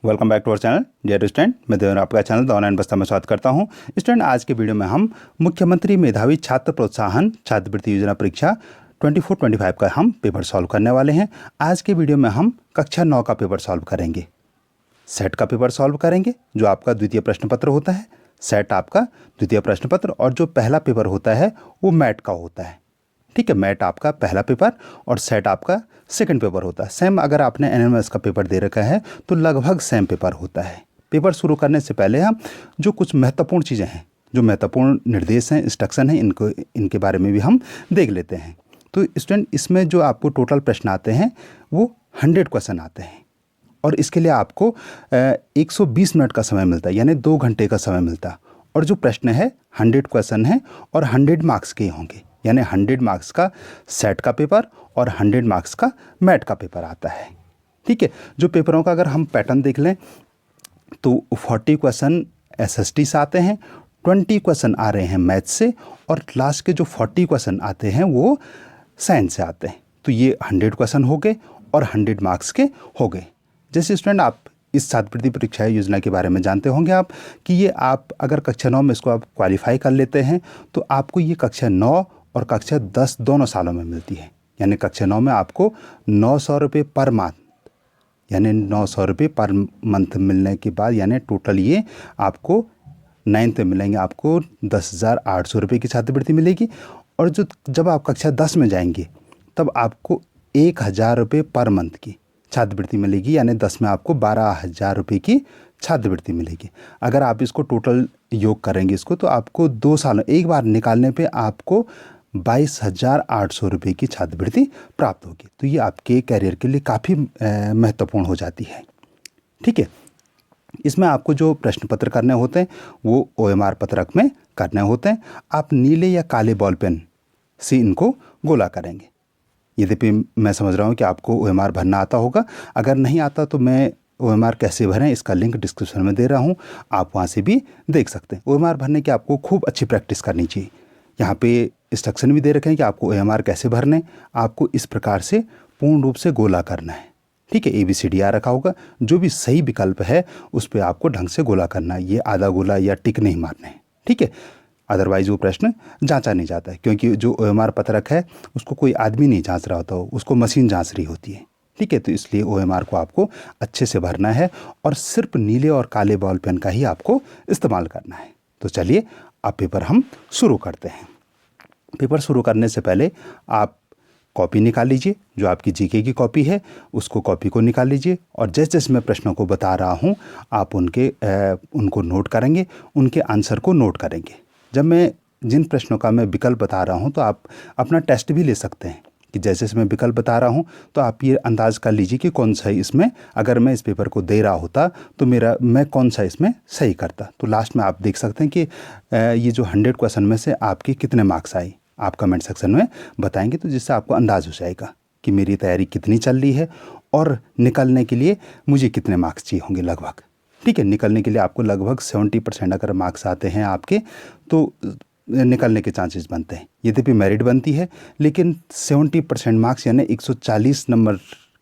Welcome back to our channel dear student. मैं देवेंद्र आपका channel the online बस्ता में स्वागत करता हूं। स्टूडेंट, आज के वीडियो में हम मुख्यमंत्री मेधावी छात्र प्रोत्साहन छात्रवृत्ति योजना परीक्षा 24-25 का हम पेपर सॉल्व करने वाले हैं। आज के वीडियो में हम कक्षा 9 का पेपर सॉल्व करेंगे, सेट का पेपर सॉल्व करेंगे जो आपका द्वितीय प्रश्न पत्र होता है। सेट आपका द्वितीय प्रश्न पत्र और जो पहला पेपर होता है वो मैट का होता है। ठीक है, मैट आपका पहला पेपर और सेट आपका सेकंड पेपर होता है। सेम अगर आपने एनएमएस का पेपर दे रखा है तो लगभग सेम पेपर होता है। पेपर शुरू करने से पहले हम जो कुछ महत्वपूर्ण चीज़ें हैं, जो महत्वपूर्ण निर्देश हैं, इंस्ट्रक्शन हैं, इनके बारे में भी हम देख लेते हैं। तो स्टूडेंट, इसमें जो आपको टोटल प्रश्न आते हैं वो 100 क्वेश्चन आते हैं और इसके लिए आपको 120 मिनट का समय मिलता है, यानी 2 घंटे का समय मिलता है। और जो प्रश्न है 100 क्वेश्चन है और 100 मार्क्स के होंगे, यानी 100 मार्क्स का सेट का पेपर और 100 मार्क्स का मैट का पेपर आता है। ठीक है, जो पेपरों का अगर हम पैटर्न देख लें तो 40 क्वेश्चन एसएसटी से आते हैं, 20 क्वेश्चन आ रहे हैं मैथ से और लास्ट के जो 40 क्वेश्चन आते हैं वो साइंस से आते हैं। तो ये 100 क्वेश्चन हो गए और 100 मार्क्स के हो गए। जैसे स्टूडेंट, आप इस छात्रवृत्ति परीक्षा योजना के बारे में जानते होंगे आप कि ये आप अगर कक्षा 9 में इसको आप क्वालिफाई कर लेते हैं तो आपको ये कक्षा 9 और कक्षा 10 दोनों सालों में मिलती है। यानी कक्षा 9 में आपको 900 रुपये पर मंथ, यानी 900 रुपये पर मंथ मिलने के बाद यानी टोटल ये आपको 9th में मिलेंगे, आपको 10,800 रुपये की छात्रवृत्ति मिलेगी। और जब आप कक्षा 10 में जाएंगे तब आपको 1,000 रुपये पर मंथ की छात्रवृत्ति मिलेगी, यानी 10 में आपको 12,000 रुपये की छात्रवृत्ति मिलेगी। अगर आप इसको टोटल योग करेंगे इसको तो आपको 2 सालों एक बार निकालने पे आपको 22,800 रुपये की छात्रवृत्ति प्राप्त होगी। तो ये आपके करियर के लिए काफ़ी महत्वपूर्ण हो जाती है। ठीक है, इसमें आपको जो प्रश्न पत्र करने होते हैं वो OMR पत्रक में करने होते हैं। आप नीले या काले बॉल पेन से इनको गोला करेंगे। यद्यपि मैं समझ रहा हूँ कि आपको OMR भरना आता होगा, अगर नहीं आता तो मैं OMR कैसे भरें इसका लिंक डिस्क्रिप्शन में दे रहा हूँ, आप वहाँ से भी देख सकते हैं। OMR भरने की आपको खूब अच्छी प्रैक्टिस करनी चाहिए। यहाँ पे इंस्ट्रक्शन भी दे रखे हैं कि आपको OMR कैसे भरने, आपको इस प्रकार से पूर्ण रूप से गोला करना है। ठीक है, ABCD आ रखा होगा, जो भी सही विकल्प है उस पर आपको ढंग से गोला करना है, ये आधा गोला या टिक नहीं मारना है। ठीक है, अदरवाइज़ वो प्रश्न जांचा नहीं जाता है, क्योंकि जो OMR पत्रक है उसको कोई आदमी नहीं जांच रहा होता, उसको मशीन जांच रही होती है। ठीक है, तो इसलिए OMR को आपको अच्छे से भरना है और सिर्फ नीले और काले बॉल पेन का ही आपको इस्तेमाल करना है। तो चलिए अब पेपर हम शुरू करते हैं। पेपर शुरू करने से पहले आप कॉपी निकाल लीजिए, जो आपकी जीके की कॉपी है उसको कॉपी को निकाल लीजिए और जैसे जैसे मैं प्रश्नों को बता रहा हूँ आप उनको नोट करेंगे, उनके आंसर को नोट करेंगे। जब मैं जिन प्रश्नों का मैं विकल्प बता रहा हूँ तो आप अपना टेस्ट भी ले सकते हैं कि जैसे जैसे मैं विकल्प बता रहा हूँ तो आप ये अंदाज़ कर लीजिए कि कौन सा इसमें, अगर मैं इस पेपर को दे रहा होता तो मैं कौन सा इसमें सही करता। तो लास्ट में आप देख सकते हैं कि ये जो 100 क्वेश्चन में से आपके कितने मार्क्स आए, आप कमेंट सेक्शन में बताएंगे, तो जिससे आपको अंदाज़ हो जाएगा कि मेरी तैयारी कितनी चल रही है और निकलने के लिए मुझे कितने मार्क्स चाहिए होंगे लगभग। ठीक है, निकलने के लिए आपको लगभग 70% अगर मार्क्स आते हैं आपके तो निकलने के चांसेस बनते हैं। यद्यपि मेरिट बनती है लेकिन 70% मार्क्स यानी 140 नंबर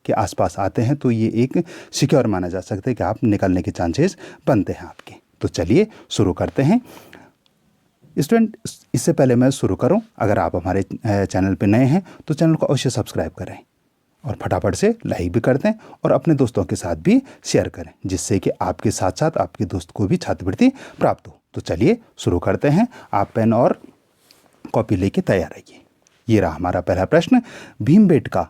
के आसपास आते हैं तो ये एक सिक्योर माना जा सकता है कि आप निकलने के चांसेस बनते हैं आपके। तो चलिए शुरू करते हैं। स्टूडेंट, इससे पहले मैं शुरू करूं, अगर आप हमारे चैनल पर नए हैं तो चैनल को अवश्य सब्सक्राइब करें और फटाफट से लाइक भी कर दें और अपने दोस्तों के साथ भी शेयर करें, जिससे कि आपके साथ साथ आपके दोस्त को भी छात्रवृत्ति प्राप्त हो। तो चलिए शुरू करते हैं। आप पेन और कॉपी लेके तैयार रहिए। ये रहा हमारा पहला प्रश्न, भीमबेटका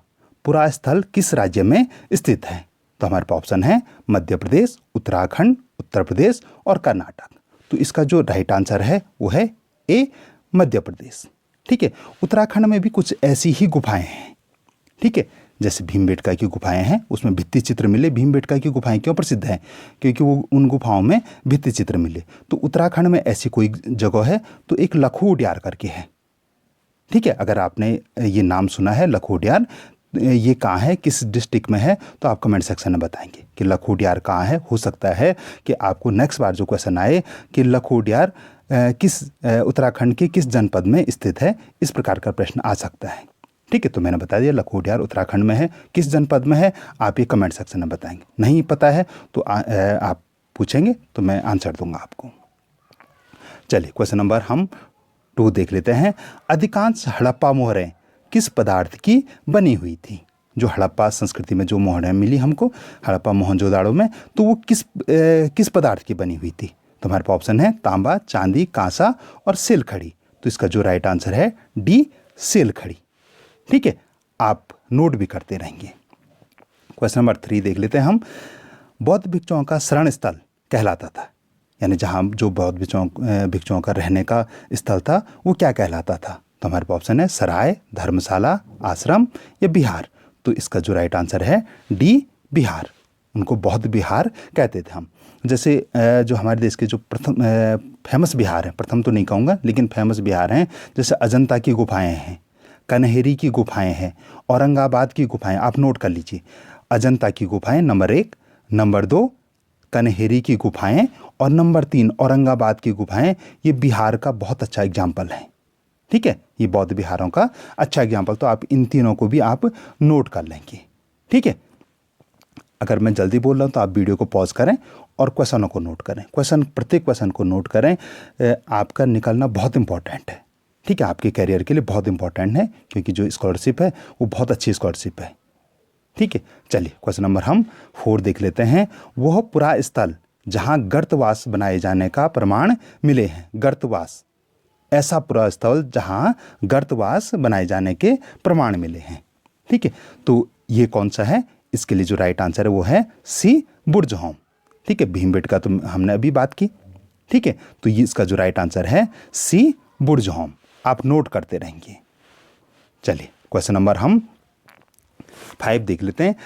पुरा स्थल किस राज्य में स्थित है? तो हमारे पास ऑप्शन है मध्य प्रदेश, उत्तराखंड, उत्तर प्रदेश और कर्नाटक। तो इसका जो राइट आंसर है वो है ए, मध्य प्रदेश। ठीक है, उत्तराखंड में भी कुछ ऐसी ही गुफाएं हैं। ठीक है, जैसे भीमबेटका की गुफाएं हैं, उसमें भित्ति चित्र मिले। भीमबेटका की गुफाएं क्यों प्रसिद्ध हैं? क्योंकि वो उन गुफाओं में भित्ति चित्र मिले। तो उत्तराखंड में ऐसी कोई जगह है तो एक लखोटियार करके है। ठीक है, अगर आपने ये नाम सुना है लखोटियार, ये कहाँ है, किस डिस्ट्रिक्ट में है, तो आप कमेंट सेक्शन में बताएंगे कि लखोटियार कहाँ है। हो सकता है कि आपको नेक्स्ट बार जो क्वेश्चन आए कि लखोटियार उत्तराखंड के किस जनपद में स्थित है, इस प्रकार का प्रश्न आ सकता है। ठीक है, तो मैंने बता दिया लखोटियार उत्तराखंड में है। किस जनपद में है आप ये कमेंट सेक्शन में बताएंगे। नहीं पता है तो आप पूछेंगे तो मैं आंसर दूंगा आपको। चलिए क्वेश्चन नंबर हम 2 देख लेते हैं। अधिकांश हड़प्पा मोहरें किस पदार्थ की बनी हुई थी? जो हड़प्पा संस्कृति में जो मोहरें मिली हमको हड़प्पा मोहनजोदाड़ो में, तो वो किस पदार्थ की बनी हुई थी? तो हमारे पास ऑप्शन है तांबा, चांदी, कांसा और सेल खड़ी। तो इसका जो राइट आंसर है डी, सेल खड़ी। ठीक है, आप नोट भी करते रहेंगे। क्वेश्चन नंबर 3 देख लेते हैं हम। बौद्ध भिक्षुओं का शरण स्थल कहलाता था, यानी जहाँ जो बौद्ध भिक्षुओं का रहने का स्थल था वो क्या कहलाता था? तो हमारे पास ऑप्शन है सराय, धर्मशाला, आश्रम या बिहार। तो इसका जो राइट आंसर है डी, बिहार। उनको बौद्ध बिहार कहते थे हम। जैसे जो हमारे देश के जो प्रथम फेमस बिहार हैं, प्रथम तो नहीं कहूँगा लेकिन फेमस बिहार हैं, जैसे अजंता की गुफाएं हैं, कन्हेरी की गुफाएं हैं, औरंगाबाद की गुफाएं। आप नोट कर लीजिए, अजंता की गुफाएं नंबर 1, नंबर 2 कन्हेरी की गुफाएं और नंबर 3 औरंगाबाद की गुफाएं। ये बिहार का बहुत अच्छा एग्जाम्पल है। ठीक है, ये बौद्ध बिहारों का अच्छा एग्जाम्पल। तो आप इन तीनों को भी आप नोट कर लेंगे। ठीक है, अगर मैं जल्दी बोल रहा हूँ तो आप वीडियो को पॉज करें और क्वेश्चनों को नोट करें। प्रत्येक क्वेश्चन को नोट करें। आपका निकलना बहुत इंपॉर्टेंट है। ठीक है, आपके करियर के लिए बहुत इंपॉर्टेंट है, क्योंकि जो स्कॉलरशिप है वो बहुत अच्छी स्कॉलरशिप है। ठीक है, चलिए क्वेश्चन नंबर हम 4 देख लेते हैं। वह पुरा स्थल जहाँ गर्तवास बनाए जाने का प्रमाण मिले हैं। गर्तवास, ऐसा पुरा स्थल जहाँ गर्तवास बनाए जाने के प्रमाण मिले हैं। ठीक है, तो ये कौन सा है? इसके लिए जो राइट आंसर है वो है सी, बुर्जहोम। ठीक है, भीमबेटका तो हमने अभी बात की। ठीक है, तो ये इसका जो राइट आंसर है सी, बुर्जहोम। आप नोट करते रहेंगे। चलिए क्वेश्चन नंबर हम 5 देख लेते हैं।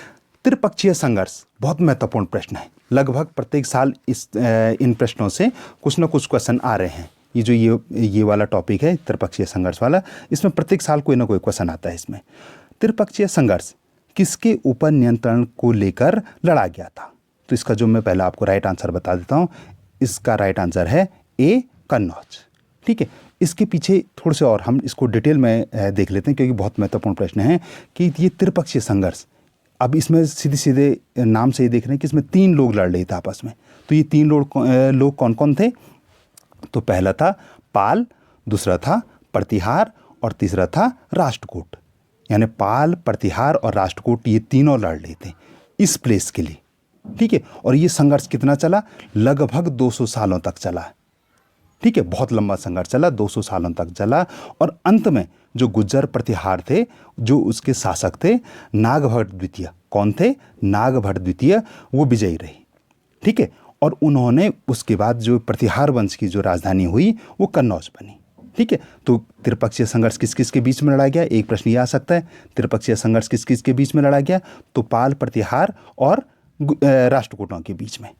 त्रिपक्षीय संघर्ष बहुत महत्वपूर्ण प्रश्न है। लगभग प्रत्येक साल इन प्रश्नों से कुछ ना कुछ क्वेश्चन आ रहे हैं। ये वाला टॉपिक है त्रिपक्षीय संघर्ष वाला, इसमें प्रत्येक साल कोई ना कोई क्वेश्चन आता है। इसमें त्रिपक्षीय संघर्ष किसके ऊपर नियंत्रण को लेकर लड़ा गया था? तो इसका जो मैं पहले आपको राइट आंसर बता देता हूँ। इसका राइट आंसर है ए, कन्नौज। ठीक है, इसके पीछे थोड़े से और हम इसको डिटेल में देख लेते हैं, क्योंकि बहुत महत्वपूर्ण प्रश्न है कि ये त्रिपक्षीय संघर्ष। अब इसमें सीधे सीधे नाम से ही देख रहे हैं कि इसमें 3 लोग लड़ रहे थे आपस में। तो ये 3 लोग कौन कौन थे? तो पहला था पाल, दूसरा था प्रतिहार और तीसरा था राष्ट्रकूट। यानी पाल, प्रतिहार और राष्ट्रकूट ये तीनों लड़ रहे थे इस प्लेस के लिए। ठीक है, और ये संघर्ष कितना चला? लगभग 200 सालों तक चला। ठीक है, बहुत लंबा संघर्ष चला, 200 सालों तक चला। और अंत में जो गुज्जर प्रतिहार थे, जो उसके शासक थे नागभट्ट द्वितीय। कौन थे? नागभट्ट द्वितीय, वो विजयी रहे। ठीक है, और उन्होंने उसके बाद जो प्रतिहार वंश की जो राजधानी हुई वो कन्नौज बनी। ठीक है, तो त्रिपक्षीय संघर्ष किस किस के बीच में लड़ा गया? एक प्रश्न ये आ सकता है, त्रिपक्षीय संघर्ष किस किस के बीच में लड़ा गया? तो पाल, प्रतिहार और राष्ट्रकूटों के बीच में।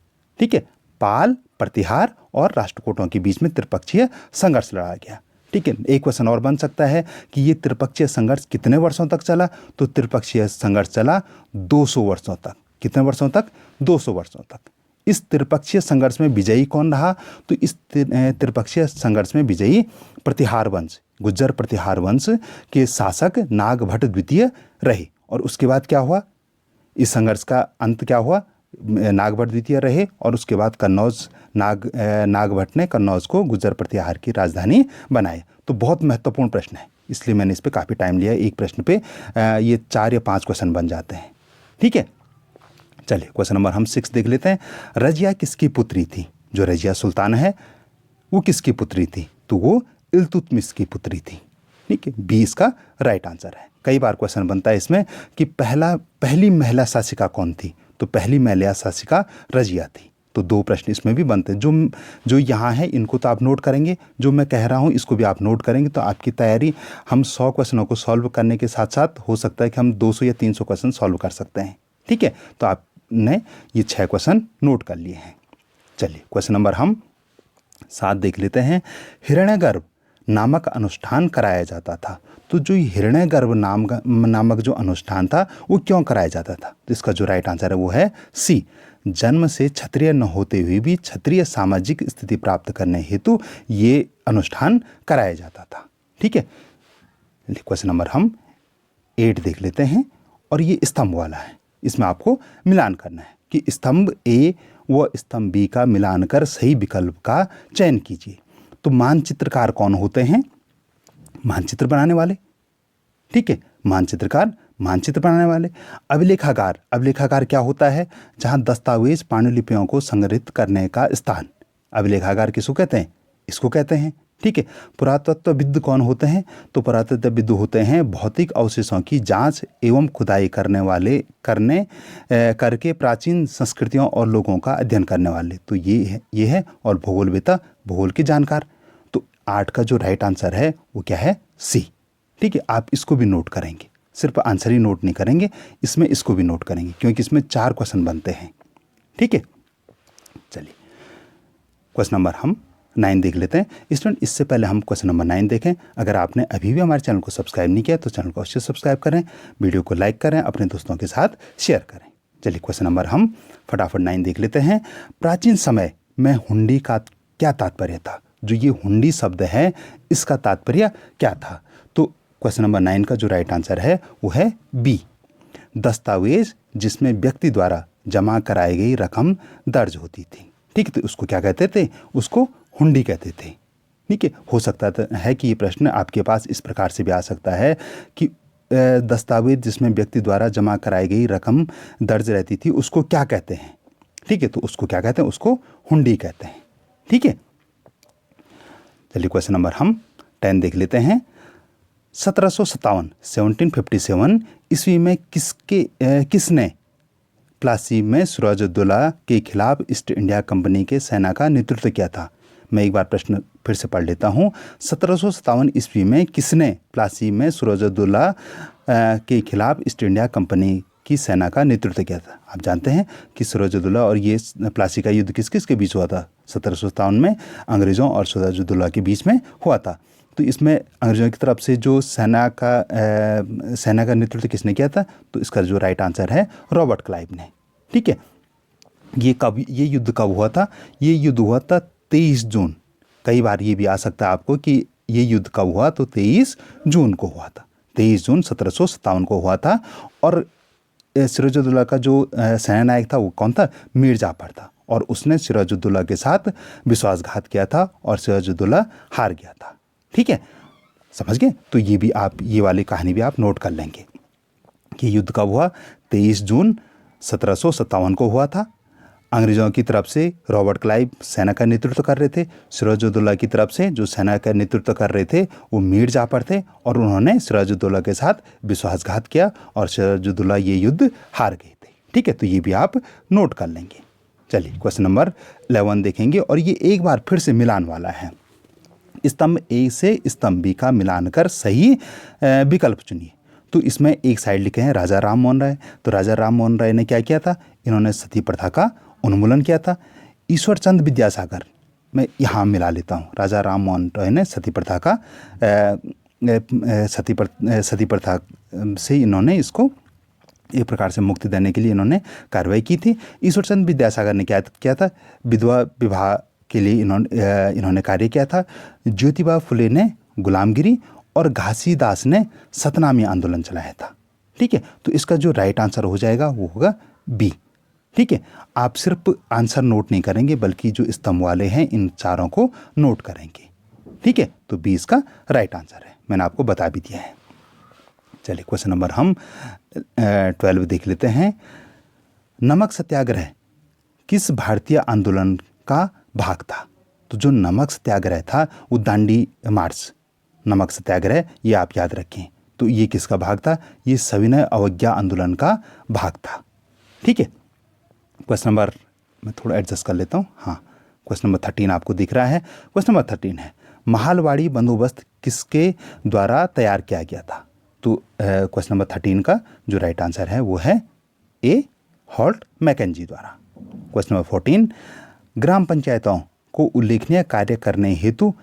ठीक है, पाल, प्रतिहार और राष्ट्रकूटों के बीच में त्रिपक्षीय संघर्ष लड़ा गया। ठीक है, एक क्वेश्चन और बन सकता है कि ये त्रिपक्षीय संघर्ष कितने वर्षों तक चला? तो त्रिपक्षीय संघर्ष चला 200 वर्षों तक। कितने वर्षों तक? 200 वर्षों तक। इस त्रिपक्षीय संघर्ष में विजयी कौन रहा? तो इस त्रिपक्षीय संघर्ष में विजयी प्रतिहार वंश, गुज्जर प्रतिहार वंश के शासक नागभट्ट द्वितीय रहे। और उसके बाद क्या हुआ? इस संघर्ष का अंत क्या हुआ? नागभट्ट द्वितीय रहे और उसके बाद नागभट्ट ने कन्नौज को गुज्जर प्रतिहार की राजधानी बनाया। तो बहुत महत्वपूर्ण प्रश्न है, इसलिए मैंने इस पर काफ़ी टाइम लिया। एक प्रश्न पे ये 4 या 5 क्वेश्चन बन जाते हैं। ठीक है, चलिए क्वेश्चन नंबर हम 6 देख लेते हैं। रजिया किसकी पुत्री थी? जो रजिया सुल्तान है वो किसकी पुत्री थी? तो वो इल्तुतमिश की पुत्री थी। ठीक है, बी इसका राइट आंसर है। कई बार क्वेश्चन बनता है इसमें कि पहली महिला शासिका कौन थी? तो पहली महिला शासिका रजिया थी। तो 2 प्रश्न इसमें भी बनते हैं। जो यहाँ है इनको तो आप नोट करेंगे, जो मैं कह रहा हूँ इसको भी आप नोट करेंगे। तो आपकी तैयारी, हम 100 क्वेश्चनों को सॉल्व करने के साथ साथ हो सकता है कि हम 200 या 300 क्वेश्चन सॉल्व कर सकते हैं। ठीक है, तो आपने ये 6 क्वेश्चन नोट कर लिए हैं। चलिए क्वेश्चन नंबर हम 7 देख लेते हैं। हिरण्यगर्भ नामक अनुष्ठान कराया जाता था। तो जो हिरण्यगर्भ नामक जो अनुष्ठान था वो क्यों कराया जाता था? तो इसका जो राइट आंसर है वो है सी, जन्म से क्षत्रिय न होते हुए भी क्षत्रिय सामाजिक स्थिति प्राप्त करने हेतु ये अनुष्ठान कराया जाता था। ठीक है, क्वेश्चन नंबर हम 8 देख लेते हैं और ये स्तंभ वाला है, इसमें आपको मिलान करना है कि स्तंभ ए व स्तंभ बी का मिलान कर सही विकल्प का चयन कीजिए। तो मानचित्रकार कौन होते हैं? मानचित्र बनाने वाले, ठीक है, मानचित्रकार मानचित्र बनाने वाले। अभिलेखागार, अभिलेखागार क्या होता है? जहाँ दस्तावेज पांडुलिपियों को संग्रहित करने का स्थान। अभिलेखागार किसको कहते हैं? इसको कहते हैं, ठीक है। पुरातत्वविद कौन होते हैं? तो पुरातत्वविद होते हैं भौतिक अवशेषों की जांच एवं खुदाई करके प्राचीन संस्कृतियों और लोगों का अध्ययन करने वाले। तो ये है। और भूगोलवेत्ता, भूगोल के जानकार। तो 8 का जो राइट आंसर है वो क्या है? सी, ठीक है। आप इसको भी नोट करेंगे, सिर्फ आंसर ही नोट नहीं करेंगे, इसमें इसको भी नोट करेंगे क्योंकि इसमें 4 क्वेश्चन बनते हैं, ठीक है। चलिए क्वेश्चन नंबर हम 9 देख लेते हैं। स्टूडेंट, इससे पहले हम क्वेश्चन नंबर 9 देखें। अगर आपने अभी भी हमारे चैनल को सब्सक्राइब नहीं किया तो चैनल को अवश्य सब्सक्राइब करें, वीडियो को लाइक करें, अपने दोस्तों के साथ शेयर करें। चलिए क्वेश्चन नंबर हम फटाफट 9 देख लेते हैं। प्राचीन समय में हुंडी का क्या तात्पर्य था? जो ये हुंडी शब्द है इसका तात्पर्य क्या था? तो क्वेश्चन नंबर 9 का जो राइट आंसर है वो है बी, दस्तावेज जिसमें व्यक्ति द्वारा जमा कराई गई रकम दर्ज होती थी, ठीक है। तो उसको क्या कहते थे? उसको हुंडी कहते थे, ठीक है। हो सकता है कि ये प्रश्न आपके पास इस प्रकार से भी आ सकता है कि दस्तावेज जिसमें व्यक्ति द्वारा जमा कराई गई रकम दर्ज रहती थी उसको क्या कहते हैं, ठीक है। तो उसको क्या कहते हैं? उसको हुंडी कहते हैं, ठीक है। चलिए क्वेश्चन नंबर हम 10 देख लेते हैं। 1757 ईस्वी में किसने प्लासी में सिराजुद्दौला के खिलाफ ईस्ट इंडिया कंपनी के सेना का नेतृत्व किया था? मैं एक बार प्रश्न फिर से पढ़ लेता हूँ। 1757 ईस्वी में किसने प्लासी में सिराजुद्दौला के खिलाफ ईस्ट इंडिया कंपनी की सेना का नेतृत्व किया था? आप जानते हैं कि सिराजुद्दौला और ये प्लासी का युद्ध किस किस के बीच हुआ था? 1757 में अंग्रेज़ों और सिराजुद्दौला के बीच में हुआ था। तो इसमें अंग्रेज़ों की तरफ से जो सेना का नेतृत्व किसने किया था? तो इसका जो राइट आंसर है रॉबर्ट क्लाइव ने, ठीक है। ये युद्ध कब हुआ था? ये युद्ध हुआ था 23 जून। कई बार ये भी आ सकता है आपको कि ये युद्ध कब हुआ, तो 23 जून को हुआ था। 23 जून 1757 को हुआ था। और सिराजुद्दौला का जो सेनानायक था वो कौन था? मीर जाफर था। और उसने सिराजुद्दौला के साथ विश्वासघात किया था और सिराजुद्दौला हार गया था, ठीक है। समझ गए? तो ये वाली कहानी भी आप नोट कर लेंगे कि युद्ध कब हुआ? 23 जून 1757 को हुआ था। अंग्रेज़ों की तरफ से रॉबर्ट क्लाइव सेना का नेतृत्व कर रहे थे। सिराजुद्दौला की तरफ से जो सेना का नेतृत्व कर रहे थे वो मीर जाफर थे और उन्होंने सिराजुद्दौला के साथ विश्वासघात किया और सिराजुद्दौला ये युद्ध हार गए थे, ठीक है। तो ये भी आप नोट कर लेंगे। चलिए क्वेश्चन नंबर 11 देखेंगे और ये एक बार फिर से मिलान वाला है। स्तंभ ए से स्तंभ बी का मिलान कर सही विकल्प चुनिए। तो इसमें एक साइड लिखे हैं राजा राम मोहन राय। तो राजा राम मोहन राय ने क्या किया था? इन्होंने सती प्रथा का उन्मूलन किया था। ईश्वरचंद विद्यासागर, मैं यहाँ मिला लेता हूँ। राजा राम मोहन राय ने सती प्रथा से इन्होंने इसको एक प्रकार से मुक्ति देने के लिए इन्होंने कार्रवाई की थी। ईश्वरचंद विद्यासागर ने क्या किया था? विधवा विवाह के लिए इन्होंने कार्य किया था। ज्योतिबा फुले ने गुलामगिरी और घासीदास ने सतनामी आंदोलन चलाया था, ठीक है। तो इसका जो राइट आंसर हो जाएगा वो होगा बी, ठीक है। आप सिर्फ आंसर नोट नहीं करेंगे बल्कि जो स्तंभ वाले हैं इन चारों को नोट करेंगे, ठीक है। तो बी इसका राइट आंसर है, मैंने आपको बता भी दिया है। चलिए क्वेश्चन नंबर हम 12 देख लेते हैं। नमक सत्याग्रह किस भारतीय आंदोलन का भाग था? तो जो नमक सत्याग्रह था वो दांडी मार्च, नमक सत्याग्रह, ये आप याद रखें। तो ये किसका भाग था? ये सविनय अवज्ञा आंदोलन का भाग था, ठीक है। क्वेश्चन नंबर मैं थोड़ा एडजस्ट कर लेता हूँ। हाँ, क्वेश्चन नंबर 13 आपको दिख रहा है। क्वेश्चन नंबर 13 है महालवाड़ी बंदोबस्त किसके द्वारा तैयार किया गया था? तो क्वेश्चन नंबर 13 का जो राइट आंसर है वो है ए, हॉल्ट मैकेंजी द्वारा। क्वेश्चन नंबर 14 ग्राम पंचायतों को उल्लेखनीय कार्य करने हेतु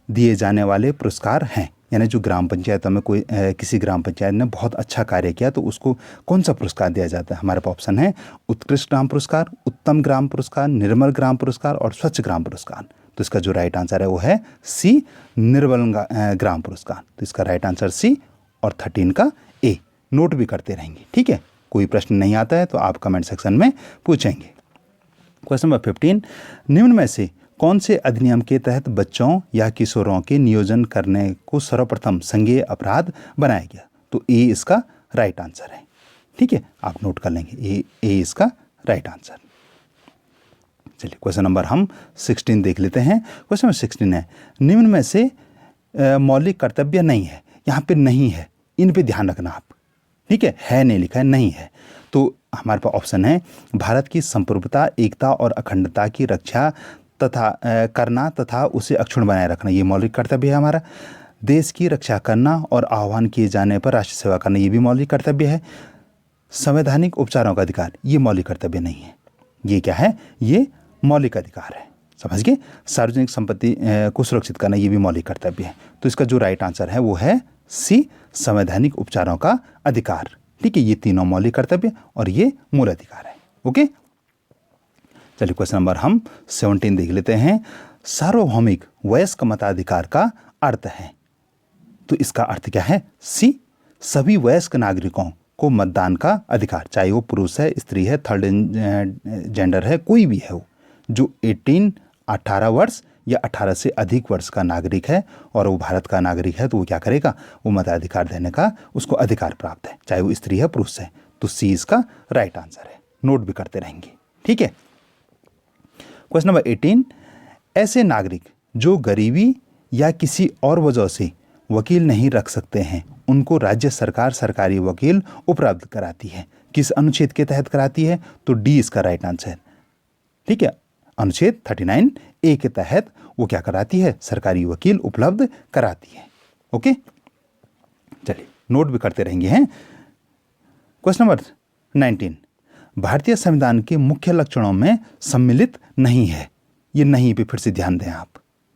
दिए जाने वाले पुरस्कार हैं। यानी जो ग्राम पंचायतों में कोई किसी ग्राम पंचायत ने बहुत अच्छा कार्य किया तो उसको कौन सा पुरस्कार दिया जाता है? हमारे पास ऑप्शन है उत्कृष्ट ग्राम पुरस्कार, उत्तम ग्राम पुरस्कार, निर्मल ग्राम पुरस्कार और स्वच्छ ग्राम पुरस्कार। तो इसका जो राइट आंसर है वो है सी, निर्मल ग्राम पुरस्कार। तो इसका राइट आंसर सी और 13 का ए, नोट भी करते रहेंगे, ठीक है। कोई प्रश्न नहीं आता है तो आप कमेंट सेक्शन में पूछेंगे। क्वेश्चन नंबर 15, निम्न में से कौन से अधिनियम के तहत बच्चों या किशोरों के नियोजन करने को सर्वप्रथम संज्ञेय अपराध बनाया गया? तो ए इसका राइट आंसर है, ठीक है, आप नोट कर लेंगे, ए इसका राइट आंसर। चलिए क्वेश्चन नंबर हम 16 देख लेते हैं। क्वेश्चन नंबर 16 है, निम्न में से मौलिक कर्तव्य नहीं है। यहाँ पे नहीं है, इन पे ध्यान रखना आप, ठीक है नहीं लिखा है, नहीं है। तो हमारे पास ऑप्शन है, भारत की संप्रभुता, एकता और अखंडता की रक्षा तथा करना तथा उसे अक्षुण्ण बनाए रखना, ये मौलिक कर्तव्य है हमारा। देश की रक्षा करना और आह्वान किए जाने पर राष्ट्र सेवा करना, ये भी मौलिक कर्तव्य है। संवैधानिक उपचारों का अधिकार, ये मौलिक कर्तव्य नहीं है। ये क्या है? ये मौलिक अधिकार है, समझ गए। सार्वजनिक संपत्ति को सुरक्षित करना, ये भी मौलिक कर्तव्य है। तो इसका जो राइट आंसर है वो है सी, संवैधानिक उपचारों का अधिकार, ठीक है। ये तीनों मौलिक कर्तव्य और ये मूल अधिकार है, ओके। चलिए क्वेश्चन नंबर हम 17 देख लेते हैं। सार्वभौमिक वयस्क मताधिकार का अर्थ है, तो इसका अर्थ क्या है? सी, सभी वयस्क नागरिकों को मतदान का अधिकार, चाहे वो पुरुष है, स्त्री है, थर्ड जेंडर है, कोई भी है वो, जो 18 वर्ष या 18 से अधिक वर्ष का नागरिक है और वो भारत का नागरिक है, तो वो क्या करेगा? वो मताधिकार देने का उसको अधिकार प्राप्त है, चाहे वो स्त्री है, पुरुष है। तो सी इसका राइट आंसर है, नोट भी करते रहेंगे, ठीक है। क्वेश्चन नंबर 18, ऐसे नागरिक जो गरीबी या किसी और वजह से वकील नहीं रख सकते हैं, उनको राज्य सरकार सरकारी वकील उपलब्ध कराती है। किस अनुच्छेद के तहत कराती है? तो डी इसका राइट आंसर, ठीक है। अनुच्छेद 39A के तहत वो क्या कराती है? सरकारी वकील उपलब्ध कराती है, ओके। चलिए नोट भी करते रहेंगे हैं। क्वेश्चन नंबर 19, भारतीय संविधान के मुख्य लक्षणों में सम्मिलित नहीं है। ये नहीं पे फिर से ध्यान दें आप,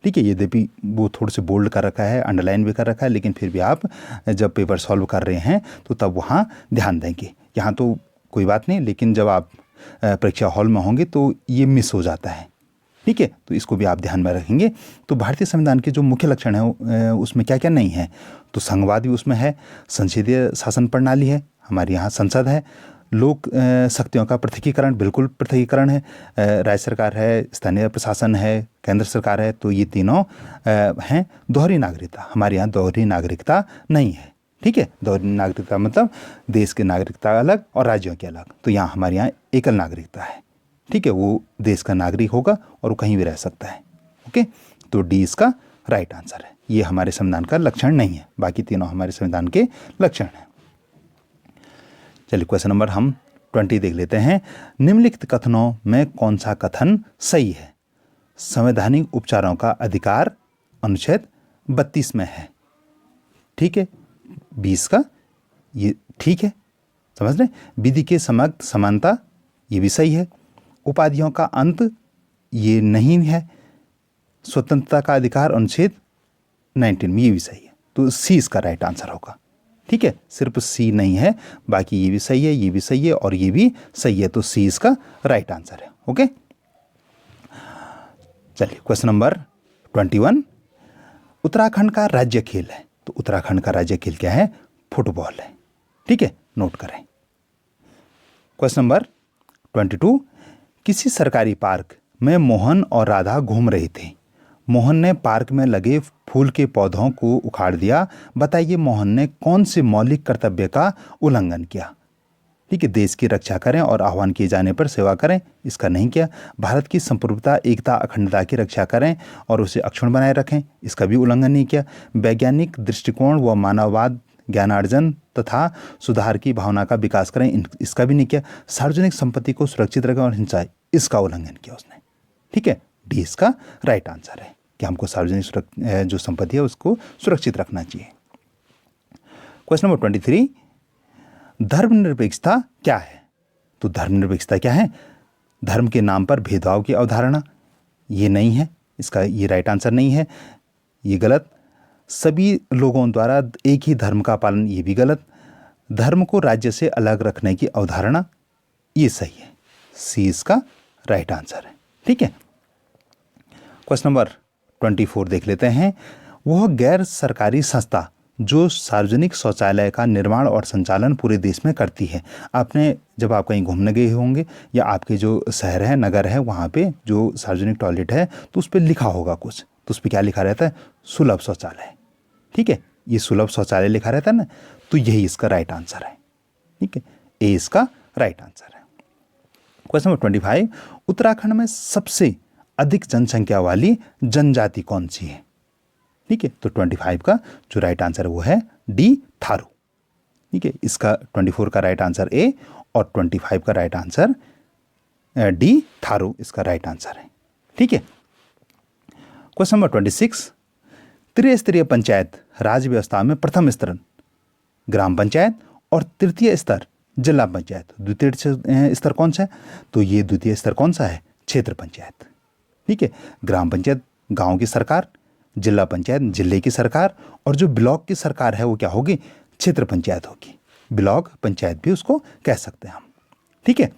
ठीक है। यद्यपि वो थोड़े से बोल्ड कर रखा है, अंडरलाइन भी कर रखा है, लेकिन फिर भी आप जब पेपर सॉल्व कर रहे हैं तो तब वहाँ ध्यान देंगे। यहाँ तो कोई बात नहीं, लेकिन जब आप परीक्षा हॉल में होंगे तो ये मिस हो जाता है, ठीक है। तो इसको भी आप ध्यान में रखेंगे। तो भारतीय संविधान के जो मुख्य लक्षण है उसमें क्या क्या नहीं है? तो संघवाद भी उसमें है, संसदीय शासन प्रणाली है, हमारे यहाँ संसद है, लोक शक्तियों का पृथकीकरण, बिल्कुल पृथकीकरण है, राज्य सरकार है, स्थानीय प्रशासन है, केंद्र सरकार है, तो ये तीनों हैं। दोहरी नागरिकता, हमारे यहाँ दोहरी नागरिकता नहीं है, ठीक है। दोहरी नागरिकता मतलब देश की नागरिकता अलग और राज्यों की अलग, तो यहाँ हमारे यहाँ एकल नागरिकता है, ठीक है। वो देश का नागरिक होगा और वो कहीं भी रह सकता है, ओके। तो डी इसका राइट आंसर है। ये हमारे संविधान का लक्षण नहीं है, बाकी तीनों हमारे संविधान के लक्षण हैं। चलिए क्वेश्चन नंबर हम 20 देख लेते हैं। निम्नलिखित कथनों में कौन सा कथन सही है? संवैधानिक उपचारों का अधिकार अनुच्छेद 32 में है, ठीक है। 20 का ये ठीक है, समझ रहे। विधि के समक्ष समानता, ये भी सही है। उपाधियों का अंत, ये नहीं है। स्वतंत्रता का अधिकार अनुच्छेद 19 में, ये भी सही है। तो सी इसका राइट आंसर होगा, ठीक है। सिर्फ सी नहीं है, बाकी ये भी सही है, ये भी सही है और ये भी सही है, तो सी इसका राइट आंसर है, ओके। चलिए क्वेश्चन नंबर 21, उत्तराखंड का राज्य खेल है, तो उत्तराखंड का राज्य खेल क्या है? फुटबॉल है, ठीक है, नोट करें। क्वेश्चन नंबर 22, किसी सरकारी पार्क में मोहन और राधा घूम रहे थे। मोहन ने पार्क में लगे फूल के पौधों को उखाड़ दिया। बताइए मोहन ने कौन से मौलिक कर्तव्य का उल्लंघन किया? ठीक है, देश की रक्षा करें और आह्वान किए जाने पर सेवा करें, इसका नहीं किया। भारत की संप्रभुता, एकता, अखंडता की रक्षा करें और उसे अक्षुण्ण बनाए रखें, इसका भी उल्लंघन नहीं किया। वैज्ञानिक दृष्टिकोण व मानववाद, ज्ञानार्जन तथा सुधार की भावना का विकास करें, इसका भी नहीं किया। सार्वजनिक संपत्ति को सुरक्षित रखें और हिंसा, इसका उल्लंघन किया उसने। ठीक है, डी इसका राइट आंसर है कि हमको सार्वजनिक जो संपत्ति है उसको सुरक्षित रखना चाहिए। क्वेश्चन नंबर 23, धर्मनिरपेक्षता क्या है? तो धर्मनिरपेक्षता क्या है? धर्म के नाम पर भेदभाव की अवधारणा, ये नहीं है, इसका ये राइट आंसर नहीं है, ये गलत। सभी लोगों द्वारा एक ही धर्म का पालन, ये भी गलत। धर्म को राज्य से अलग रखने की अवधारणा, ये सही है, सी इसका राइट आंसर है। ठीक है, क्वेश्चन नंबर 24 देख लेते हैं। वह गैर सरकारी संस्था जो सार्वजनिक शौचालय का निर्माण और संचालन पूरे देश में करती है। आपने जब आप कहीं घूमने गए होंगे या आपके जो शहर है, नगर है, वहाँ पे जो सार्वजनिक टॉयलेट है तो उस पर लिखा होगा कुछ, तो उस पर क्या लिखा रहता है? सुलभ शौचालय। ठीक है, ये सुलभ शौचालय लिखा रहता है ना, तो यही इसका राइट आंसर है। ठीक है, ए इसका राइट आंसर है। क्वेश्चन नंबर 25, उत्तराखंड में सबसे अधिक जनसंख्या वाली जनजाति कौन सी है? ठीक है, तो 25 का जो राइट आंसर है वो है डी, थारू। ठीक है, इसका 24 का राइट आंसर ए और 25 का राइट आंसर डी, थारू इसका राइट आंसर है। ठीक है, क्वेश्चन नंबर 26, त्रिस्तरीय पंचायत राज व्यवस्था में प्रथम स्तर ग्राम पंचायत और तृतीय स्तर जिला पंचायत, द्वितीय स्तर कौन सा है? तो ये द्वितीय स्तर कौन सा है? क्षेत्र पंचायत। ठीक है, ग्राम पंचायत गांव की सरकार, जिला पंचायत जिले की सरकार, और जो ब्लॉक की सरकार है वो क्या होगी? क्षेत्र पंचायत होगी। ब्लॉक पंचायत भी उसको कह सकते हैं हम। ठीक है,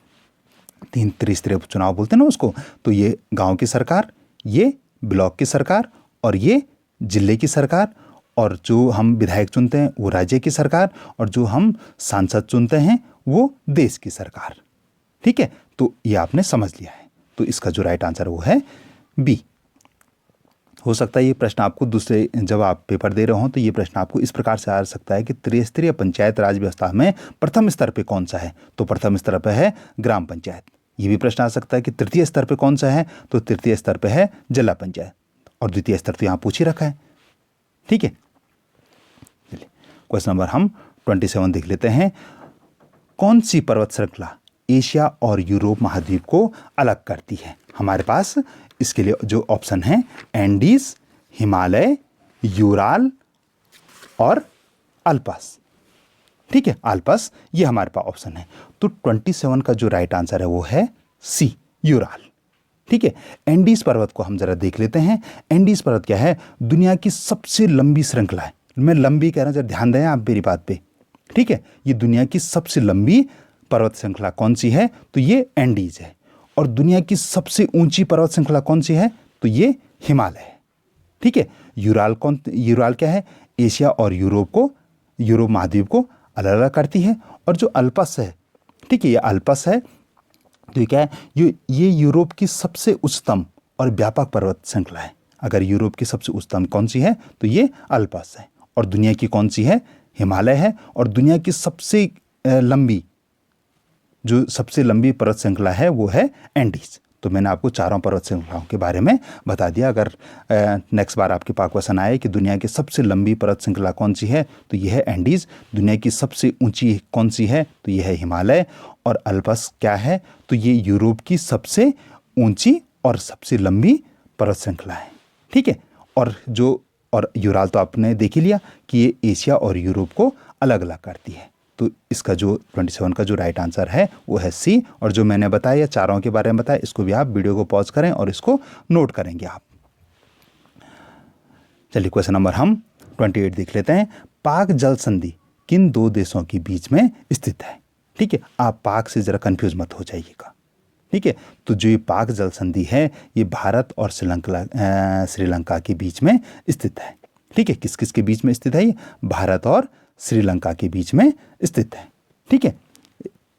3 त्रिस्तरीय चुनाव बोलते हैं ना उसको। तो ये गांव की सरकार, ये ब्लॉक की सरकार, और ये जिले की सरकार, और जो हम विधायक चुनते हैं वो राज्य की सरकार, और जो हम सांसद चुनते हैं वो देश की सरकार। ठीक है, तो ये आपने समझ लिया है। तो इसका जो राइट आंसर वो है बी। हो सकता है ये प्रश्न आपको दूसरे, जब आप पेपर दे रहे हो तो ये प्रश्न आपको इस प्रकार से आ सकता है कि त्रिस्तरीय पंचायत राज व्यवस्था में प्रथम स्तर पे कौन सा है? तो प्रथम स्तर पे है ग्राम पंचायत। ये भी प्रश्न आ सकता है कि तृतीय स्तर पे कौन सा है? तो तृतीय स्तर पे है जिला पंचायत, और द्वितीय स्तर तो यहाँ पूछ ही रखा है। ठीक है, चलिए क्वेश्चन नंबर हम 27 देख लेते हैं। कौन सी पर्वत श्रृंखला एशिया और यूरोप महाद्वीप को अलग करती है? हमारे पास इसके लिए जो ऑप्शन है एंडीज, हिमालय, यूराल और अल्पस। ठीक है, अल्पस ये हमारे पास ऑप्शन है। तो 27 का जो राइट आंसर है वो है सी, यूराल। ठीक है, एंडीज पर्वत को हम जरा देख लेते हैं। एंडीज पर्वत क्या है? दुनिया की सबसे लंबी श्रृंखला है। मैं लंबी कह रहा हूं, जरा ध्यान दें आप मेरी बात पे। ठीक है, ये दुनिया की सबसे लंबी पर्वत श्रृंखला कौन सी है? तो ये एंडीज है। और दुनिया की सबसे ऊंची पर्वत श्रृंखला कौन सी है? तो ये हिमालय है। ठीक है, यूराल क्या है? एशिया और यूरोप महाद्वीप को अलग अलग करती है। और जो अल्पस है, ठीक है, ये अल्पस है, तो ये क्या है? ये यूरोप की सबसे उच्चतम और व्यापक पर्वत श्रृंखला है। अगर यूरोप की सबसे उच्चतम कौन सी है? तो ये अल्पस है। और दुनिया की कौन सी है? हिमालय है। और दुनिया की सबसे लंबी पर्वत श्रृंखला है वो है एंडीज। तो मैंने आपको चारों पर्वत श्रृंखलाओं के बारे में बता दिया। अगर नेक्स्ट बार आपके पास क्वेश्चन आए कि दुनिया की सबसे लंबी पर्वत श्रृंखला कौन सी है, तो यह है एंडीज। दुनिया की सबसे ऊंची कौन सी है? तो यह है हिमालय। और अल्पस क्या है? तो ये यूरोप की सबसे ऊंची और सबसे लंबी पर्वत श्रृंखला है। ठीक है, और यूराल तो आपने देख ही लिया कि ये एशिया और यूरोप को अलग अलग करती है। तो इसका जो 27 का जो राइट आंसर है वो है सी। और जो मैंने बताया चारों के बारे में बताया, इसको भी आप वीडियो को पॉज करें और इसको नोट करेंगे आप। चलिए क्वेश्चन नंबर हम 28 देख लेते हैं। पाक जल संधि किन दो देशों के बीच में स्थित है? ठीक है, आप पाक से जरा कंफ्यूज मत हो जाइएगा। ठीक है, तो जो ये पाक जल संधि है ये भारत और श्रीलंका के बीच में स्थित है। ठीक है, किस किस के बीच में स्थित है? ये भारत और श्रीलंका के बीच में स्थित है। ठीक है,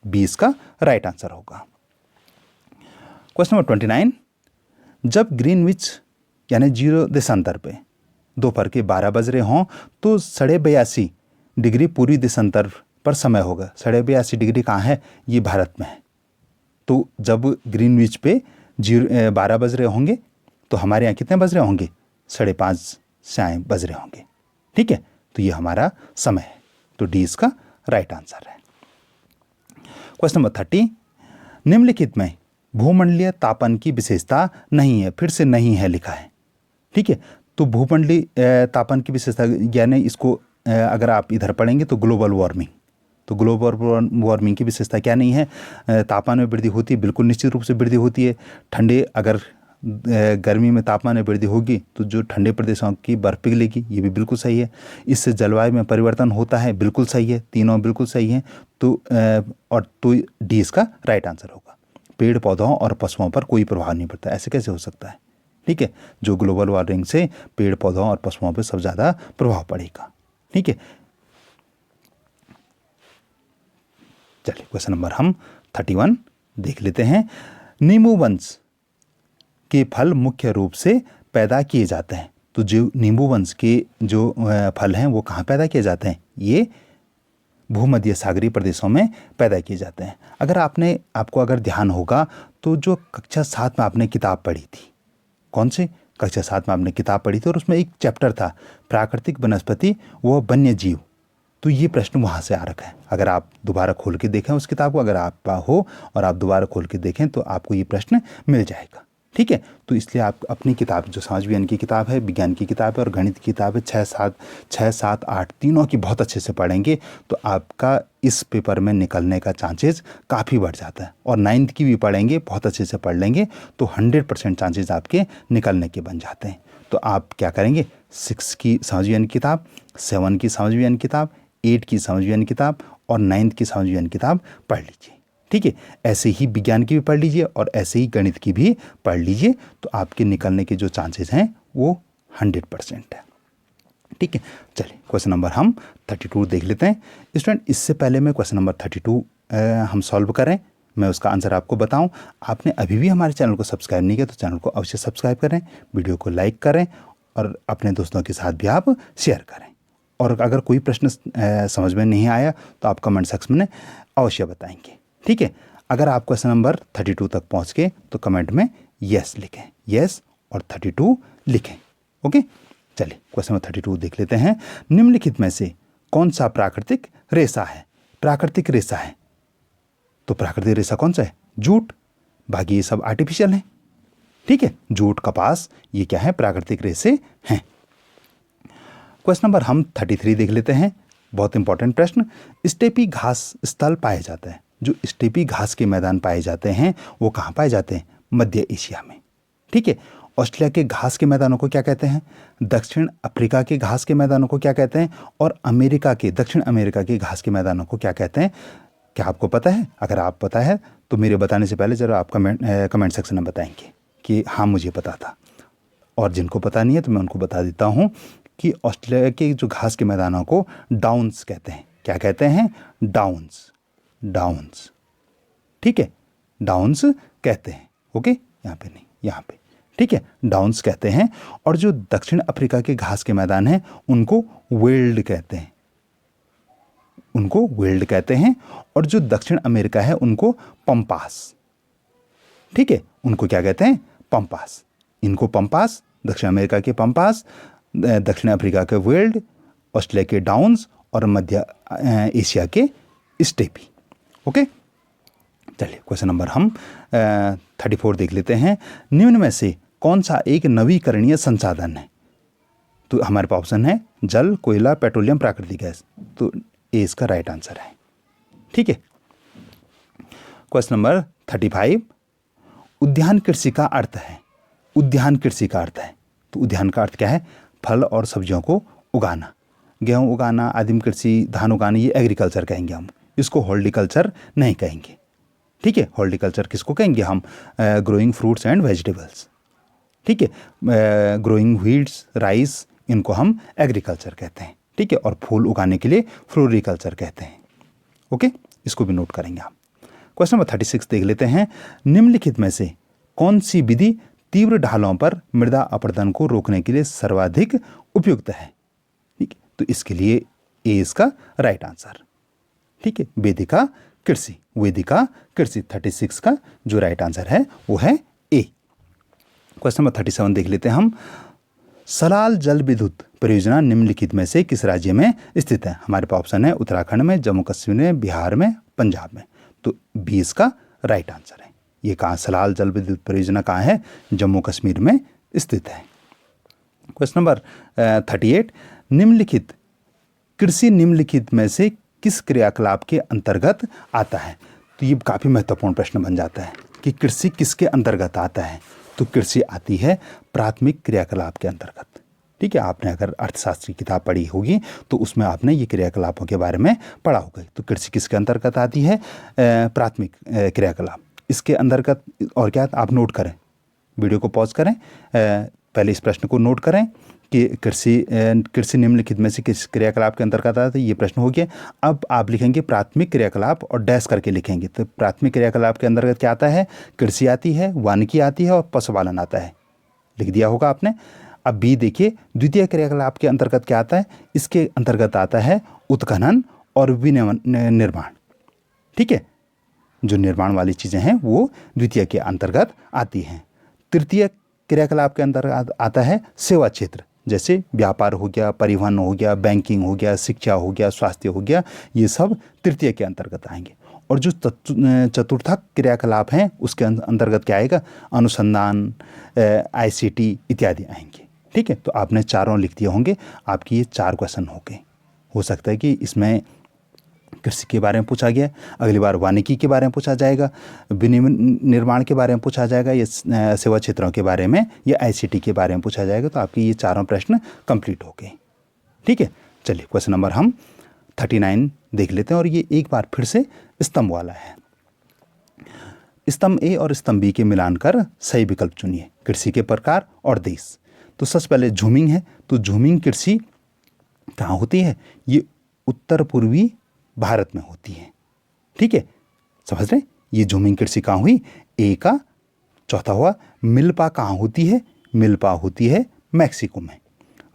20 का राइट आंसर होगा। क्वेश्चन नंबर 29, जब ग्रीनविच यानी 0 देशांतर पे दोपहर के 12 बज रहे हों तो 82.5 डिग्री पूर्वी देशांतर पर समय होगा। 82.5 डिग्री कहाँ है? ये भारत में है। तो जब ग्रीनविच पे 12 बज रहे होंगे तो हमारे यहाँ कितने बज रहे होंगे? 5:30 बज रहे होंगे। ठीक है, तो ये हमारा समय है। तो डी इसका राइट आंसर है। क्वेश्चन नंबर 30, निम्नलिखित में भूमंडलीय तापन की विशेषता नहीं है, फिर से नहीं है लिखा है। ठीक है, तो भूमंडलीय तापन की विशेषता यानी इसको अगर आप इधर पढ़ेंगे तो ग्लोबल वार्मिंग। तो ग्लोबल वार्मिंग की विशेषता क्या नहीं है? तापमान में वृद्धि होती है, बिल्कुल निश्चित रूप से वृद्धि होती है। ठंडे अगर गर्मी में तापमान में वृद्धि होगी तो जो ठंडे प्रदेशों की बर्फ पिघलेगी, ये भी बिल्कुल सही है। इससे जलवायु में परिवर्तन होता है, बिल्कुल सही है। तीनों बिल्कुल सही हैं। तो डी इसका राइट आंसर होगा। पेड़ पौधों और पशुओं पर कोई प्रभाव नहीं पड़ता, ऐसे कैसे हो सकता है? ठीक है, जो ग्लोबल वार्मिंग से पेड़ पौधों और पशुओं पर सबसे ज़्यादा प्रभाव पड़ेगा। ठीक है, चलिए क्वेश्चन नंबर हम 31 देख लेते हैं। नींबू वंश के फल मुख्य रूप से पैदा किए जाते हैं। तो जो नींबू वंश के जो फल हैं वो कहाँ पैदा किए जाते हैं? ये भूमध्य सागरीय प्रदेशों में पैदा किए जाते हैं। अगर आपको अगर ध्यान होगा तो जो कक्षा 7 में आपने किताब पढ़ी थी, कौन सी कक्षा 7 में आपने किताब पढ़ी थी, और उसमें एक चैप्टर था प्राकृतिक वनस्पति व वन्य जीव। तो ये प्रश्न वहाँ से आ रखा है। अगर आप दोबारा खोल के देखें उस किताब को, अगर आप हो और आप दोबारा खोल के देखें तो आपको ये प्रश्न मिल जाएगा। ठीक है, तो इसलिए आप अपनी किताब जो समाज विज्ञान की किताब है, विज्ञान की किताब है और गणित की किताब है, 6, 7, 8 तीनों की बहुत अच्छे से पढ़ेंगे तो आपका इस पेपर में निकलने का चांसेस काफ़ी बढ़ जाता है। और 9th की भी पढ़ेंगे, बहुत अच्छे से पढ़ लेंगे तो 100% चांसेस आपके निकलने के बन जाते हैं। तो आप क्या करेंगे, 6 की समाज विज्ञान की किताब, 7 की समाज विज्ञान किताब, 8 की समाज विज्ञान किताब और 9th की समाज विज्ञान किताब पढ़ लीजिए। ठीक है, ऐसे ही विज्ञान की भी पढ़ लीजिए और ऐसे ही गणित की भी पढ़ लीजिए तो आपके निकलने के जो चांसेस हैं वो 100% है। ठीक है, चलिए क्वेश्चन नंबर हम 32 देख लेते हैं। स्टूडेंट, इससे पहले मैं क्वेश्चन नंबर 32 हम सॉल्व करें, मैं उसका आंसर आपको बताऊं, आपने अभी भी हमारे चैनल को सब्सक्राइब नहीं किया तो चैनल को अवश्य सब्सक्राइब करें, वीडियो को लाइक करें और अपने दोस्तों के साथ भी आप शेयर करें। और अगर कोई प्रश्न समझ में नहीं आया तो आप कमेंट सेक्शन में अवश्य बताएंगे। ठीक है, अगर आप क्वेश्चन नंबर 32 तक पहुंच गए तो कमेंट में यस लिखें, यस और 32 लिखें। ओके, चलिए क्वेश्चन नंबर 32 देख लेते हैं। निम्नलिखित में से कौन सा प्राकृतिक रेशा है? प्राकृतिक रेशा है तो प्राकृतिक रेशा कौन सा है? जूट, बाकी ये सब आर्टिफिशियल है। ठीक है, जूट, कपास, ये क्या है? प्राकृतिक रेशे हैं। क्वेश्चन नंबर हम 33 देख लेते हैं, बहुत इंपॉर्टेंट प्रश्न। स्टेपी घास स्थल पाए जाते हैं। जो स्टेपी घास के मैदान पाए जाते हैं वो कहाँ पाए जाते हैं? मध्य एशिया में। ठीक है, ऑस्ट्रेलिया के घास के मैदानों को क्या कहते हैं? दक्षिण अफ्रीका के घास के मैदानों को क्या कहते हैं? और दक्षिण अमेरिका के घास के मैदानों को क्या कहते हैं? क्या आपको पता है? अगर आप पता है तो मेरे बताने से पहले जरा आप कमेंट सेक्शन में बताएंगे कि हाँ मुझे पता था। और जिनको पता नहीं है तो मैं उनको बता देता हूँ कि ऑस्ट्रेलिया के जो घास के मैदानों को डाउन्स कहते हैं। क्या कहते हैं? Downs, downs. ठीक है, डाउन्स कहते हैं। ओके, यहाँ पे नहीं, यहाँ पे। ठीक है, डाउन्स कहते हैं। और जो दक्षिण अफ्रीका के घास के मैदान हैं उनको वेल्ड कहते हैं, उनको वेल्ड कहते हैं। और जो दक्षिण अमेरिका है उनको पंपास। ठीक है, उनको क्या कहते हैं? पंपास। इनको पंपास, दक्षिण अमेरिका के पंपास, दक्षिण अफ्रीका के वेल्ड, ऑस्ट्रेलिया के डाउन्स और मध्य एशिया के स्टेपी। ओके, चलिए क्वेश्चन नंबर हम 34 देख लेते हैं। निम्न में से कौन सा एक नवीकरणीय संसाधन है? तो हमारे पास ऑप्शन है जल, कोयला, पेट्रोलियम, प्राकृतिक गैस। तो ए इसका राइट आंसर है। ठीक है, क्वेश्चन नंबर 35, उद्यान कृषि का अर्थ है। उद्यान कृषि का अर्थ है, तो उद्यान का अर्थ क्या है? फल और सब्जियों को उगाना, गेहूँ उगाना, आदिम कृषि, धान उगाना, ये एग्रीकल्चर कहेंगे हम, इसको हॉर्टिकल्चर नहीं कहेंगे। ठीक है, हॉर्टिकल्चर किसको कहेंगे हम? Growing fruits and vegetables. ठीक है, ग्रोइंग व्हीट्स, राइस, इनको हम एग्रीकल्चर कहते हैं। ठीक है, और फूल उगाने के लिए फ्लोरिकल्चर कहते हैं। ओके, इसको भी नोट करेंगे आप। क्वेश्चन नंबर 36 देख लेते हैं। निम्नलिखित में से कौन सी विधि तीव्र ढालों पर मृदा अपरदन को रोकने के लिए सर्वाधिक उपयुक्त है? ठीक है, तो इसके लिए ए इसका राइट आंसर। ठीक है, वेदिका कृषि, वेदिका कृषि 36 का जो राइट आंसर है वो है ए। क्वेश्चन नंबर 37 देख लेते हैं हम। सलाल जल विद्युत परियोजना निम्नलिखित में से किस राज्य में स्थित है? हमारे पास ऑप्शन है उत्तराखंड में, जम्मू कश्मीर में, बिहार में, पंजाब में। तो बी इसका राइट आंसर है। ये कहाँ सलाल जल विद्युत परियोजना कहाँ है? जम्मू कश्मीर में स्थित है। क्वेश्चन नंबर 38, निम्नलिखित कृषि निम्नलिखित में से किस क्रियाकलाप के अंतर्गत आता है? तो ये काफ़ी महत्वपूर्ण प्रश्न बन जाता है कि कृषि किसके अंतर्गत आता है। तो कृषि आती है प्राथमिक क्रियाकलाप के अंतर्गत। ठीक है, आपने अगर अर्थशास्त्र की किताब पढ़ी होगी तो उसमें आपने ये क्रियाकलापों के बारे में पढ़ा होगा। तो कृषि किसके अंतर्गत आती है? प्राथमिक क्रियाकलाप। इसके अंतर्गत और क्या आप नोट करें, वीडियो को पॉज करें, पहले इस प्रश्न को नोट करें कि कृषि निम्नलिखित में से किस क्रियाकलाप के अंतर्गत आता है। ये प्रश्न हो गया। अब आप लिखेंगे प्राथमिक क्रियाकलाप और डैश करके लिखेंगे। तो प्राथमिक क्रियाकलाप के अंतर्गत क्या आता है? कृषि आती है, वानिकी आती है और पशुपालन आता है। लिख दिया होगा आपने। अब बी देखिए, द्वितीय क्रियाकलाप के अंतर्गत क्या आता है? इसके अंतर्गत आता है उत्खनन और निर्माण। ठीक है, जो निर्माण वाली चीज़ें हैं वो द्वितीय के अंतर्गत आती हैं। तृतीय क्रियाकलाप के अंतर्गत आता है सेवा क्षेत्र, जैसे व्यापार हो गया, परिवहन हो गया, बैंकिंग हो गया, शिक्षा हो गया, स्वास्थ्य हो गया, ये सब तृतीय के अंतर्गत आएंगे। और जो चतुर्थ क्रियाकलाप हैं उसके अंतर्गत क्या आएगा? अनुसंधान, ICT इत्यादि आएंगे। ठीक है, तो आपने चारों लिख दिए होंगे। आपकी ये 4 क्वेश्चन हो गए। हो सकता है कि इसमें कृषि के बारे में पूछा गया, अगली बार वानिकी के बारे में पूछा जाएगा, निर्माण के बारे में पूछा जाएगा, या सेवा क्षेत्रों के बारे में, या ICT के बारे में पूछा जाएगा। तो आपके ये चारों प्रश्न कंप्लीट हो गए। ठीक है, चलिए क्वेश्चन नंबर हम 39 देख लेते हैं। और ये एक बार फिर से स्तंभ वाला है। स्तंभ ए और स्तंभ बी के मिलान कर सही विकल्प चुनिए। कृषि के प्रकार और देश। तो सबसे पहले झूमिंग है। तो झूमिंग कृषि कहाँ होती है? ये उत्तर पूर्वी भारत में होती है। ठीक है, समझ रहे? ये झूमिंग कृषि कहाँ हुई? ए का चौथा हुआ। मिल्पा कहाँ होती है? मिल्पा होती है मैक्सिको में।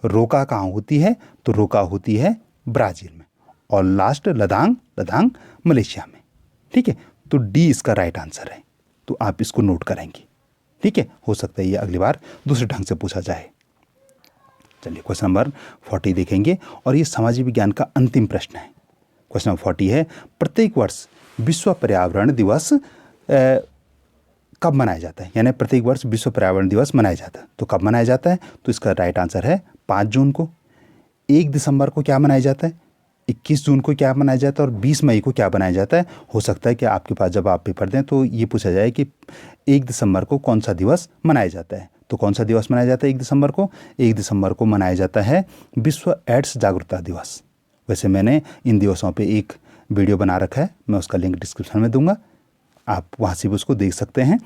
रोका कहाँ होती है? तो रोका होती है ब्राज़ील में। और लास्ट लदांग, लदांग मलेशिया में। ठीक है, तो डी इसका राइट आंसर है। तो आप इसको नोट करेंगे। ठीक है, हो सकता है ये अगली बार दूसरे ढंग से पूछा जाए। चलिए क्वेश्चन नंबर 40 देखेंगे। और ये सामाजिक विज्ञान का अंतिम प्रश्न है। क्वेश्चन नंबर 40 है, प्रत्येक वर्ष विश्व पर्यावरण दिवस कब मनाया जाता है? यानी प्रत्येक वर्ष विश्व पर्यावरण दिवस मनाया जाता है। तो कब मनाया जाता है? तो इसका राइट आंसर है 5 जून को। 1 दिसंबर को क्या मनाया जाता है? 21 जून को क्या मनाया जाता है? और 20 मई को क्या मनाया जाता है? हो सकता है कि आपके पास जब आप पेपर दें तो ये पूछा जाए कि 1 दिसंबर को कौन सा दिवस मनाया जाता है। तो कौन सा दिवस मनाया जाता है 1 दिसंबर को? 1 दिसंबर को मनाया जाता है विश्व एड्स जागरूकता दिवस। वैसे मैंने इन दिवसों पे एक वीडियो बना रखा है, मैं उसका लिंक डिस्क्रिप्शन में दूंगा, आप वहाँ से भी उसको देख सकते हैं।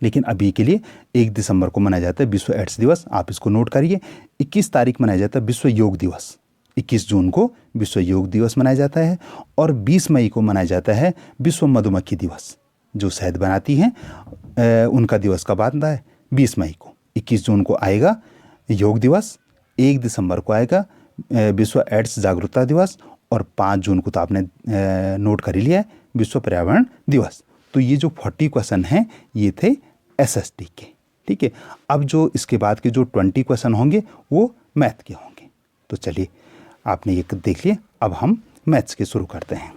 लेकिन अभी के लिए 1 दिसंबर को मनाया जाता है विश्व एड्स दिवस। आप इसको नोट करिए। 21 तारीख मनाया जाता है विश्व योग दिवस। 21 जून को विश्व योग दिवस मनाया जाता है। और 20 मई को मनाया जाता है विश्व मधुमक्खी दिवस। जो शहद बनाती हैं उनका दिवस कब आता है? 20 मई को। 21 जून को आएगा योग दिवस, 1 दिसंबर को आएगा विश्व एड्स जागरूकता दिवस, और 5 जून को तो आपने नोट कर ही लिया है विश्व पर्यावरण दिवस। तो ये जो 40 क्वेश्चन हैं ये थे SST के। ठीक है, अब जो इसके बाद के जो 20 क्वेश्चन होंगे वो मैथ के होंगे। तो चलिए आपने ये देख लिया। अब हम मैथ्स के शुरू करते हैं।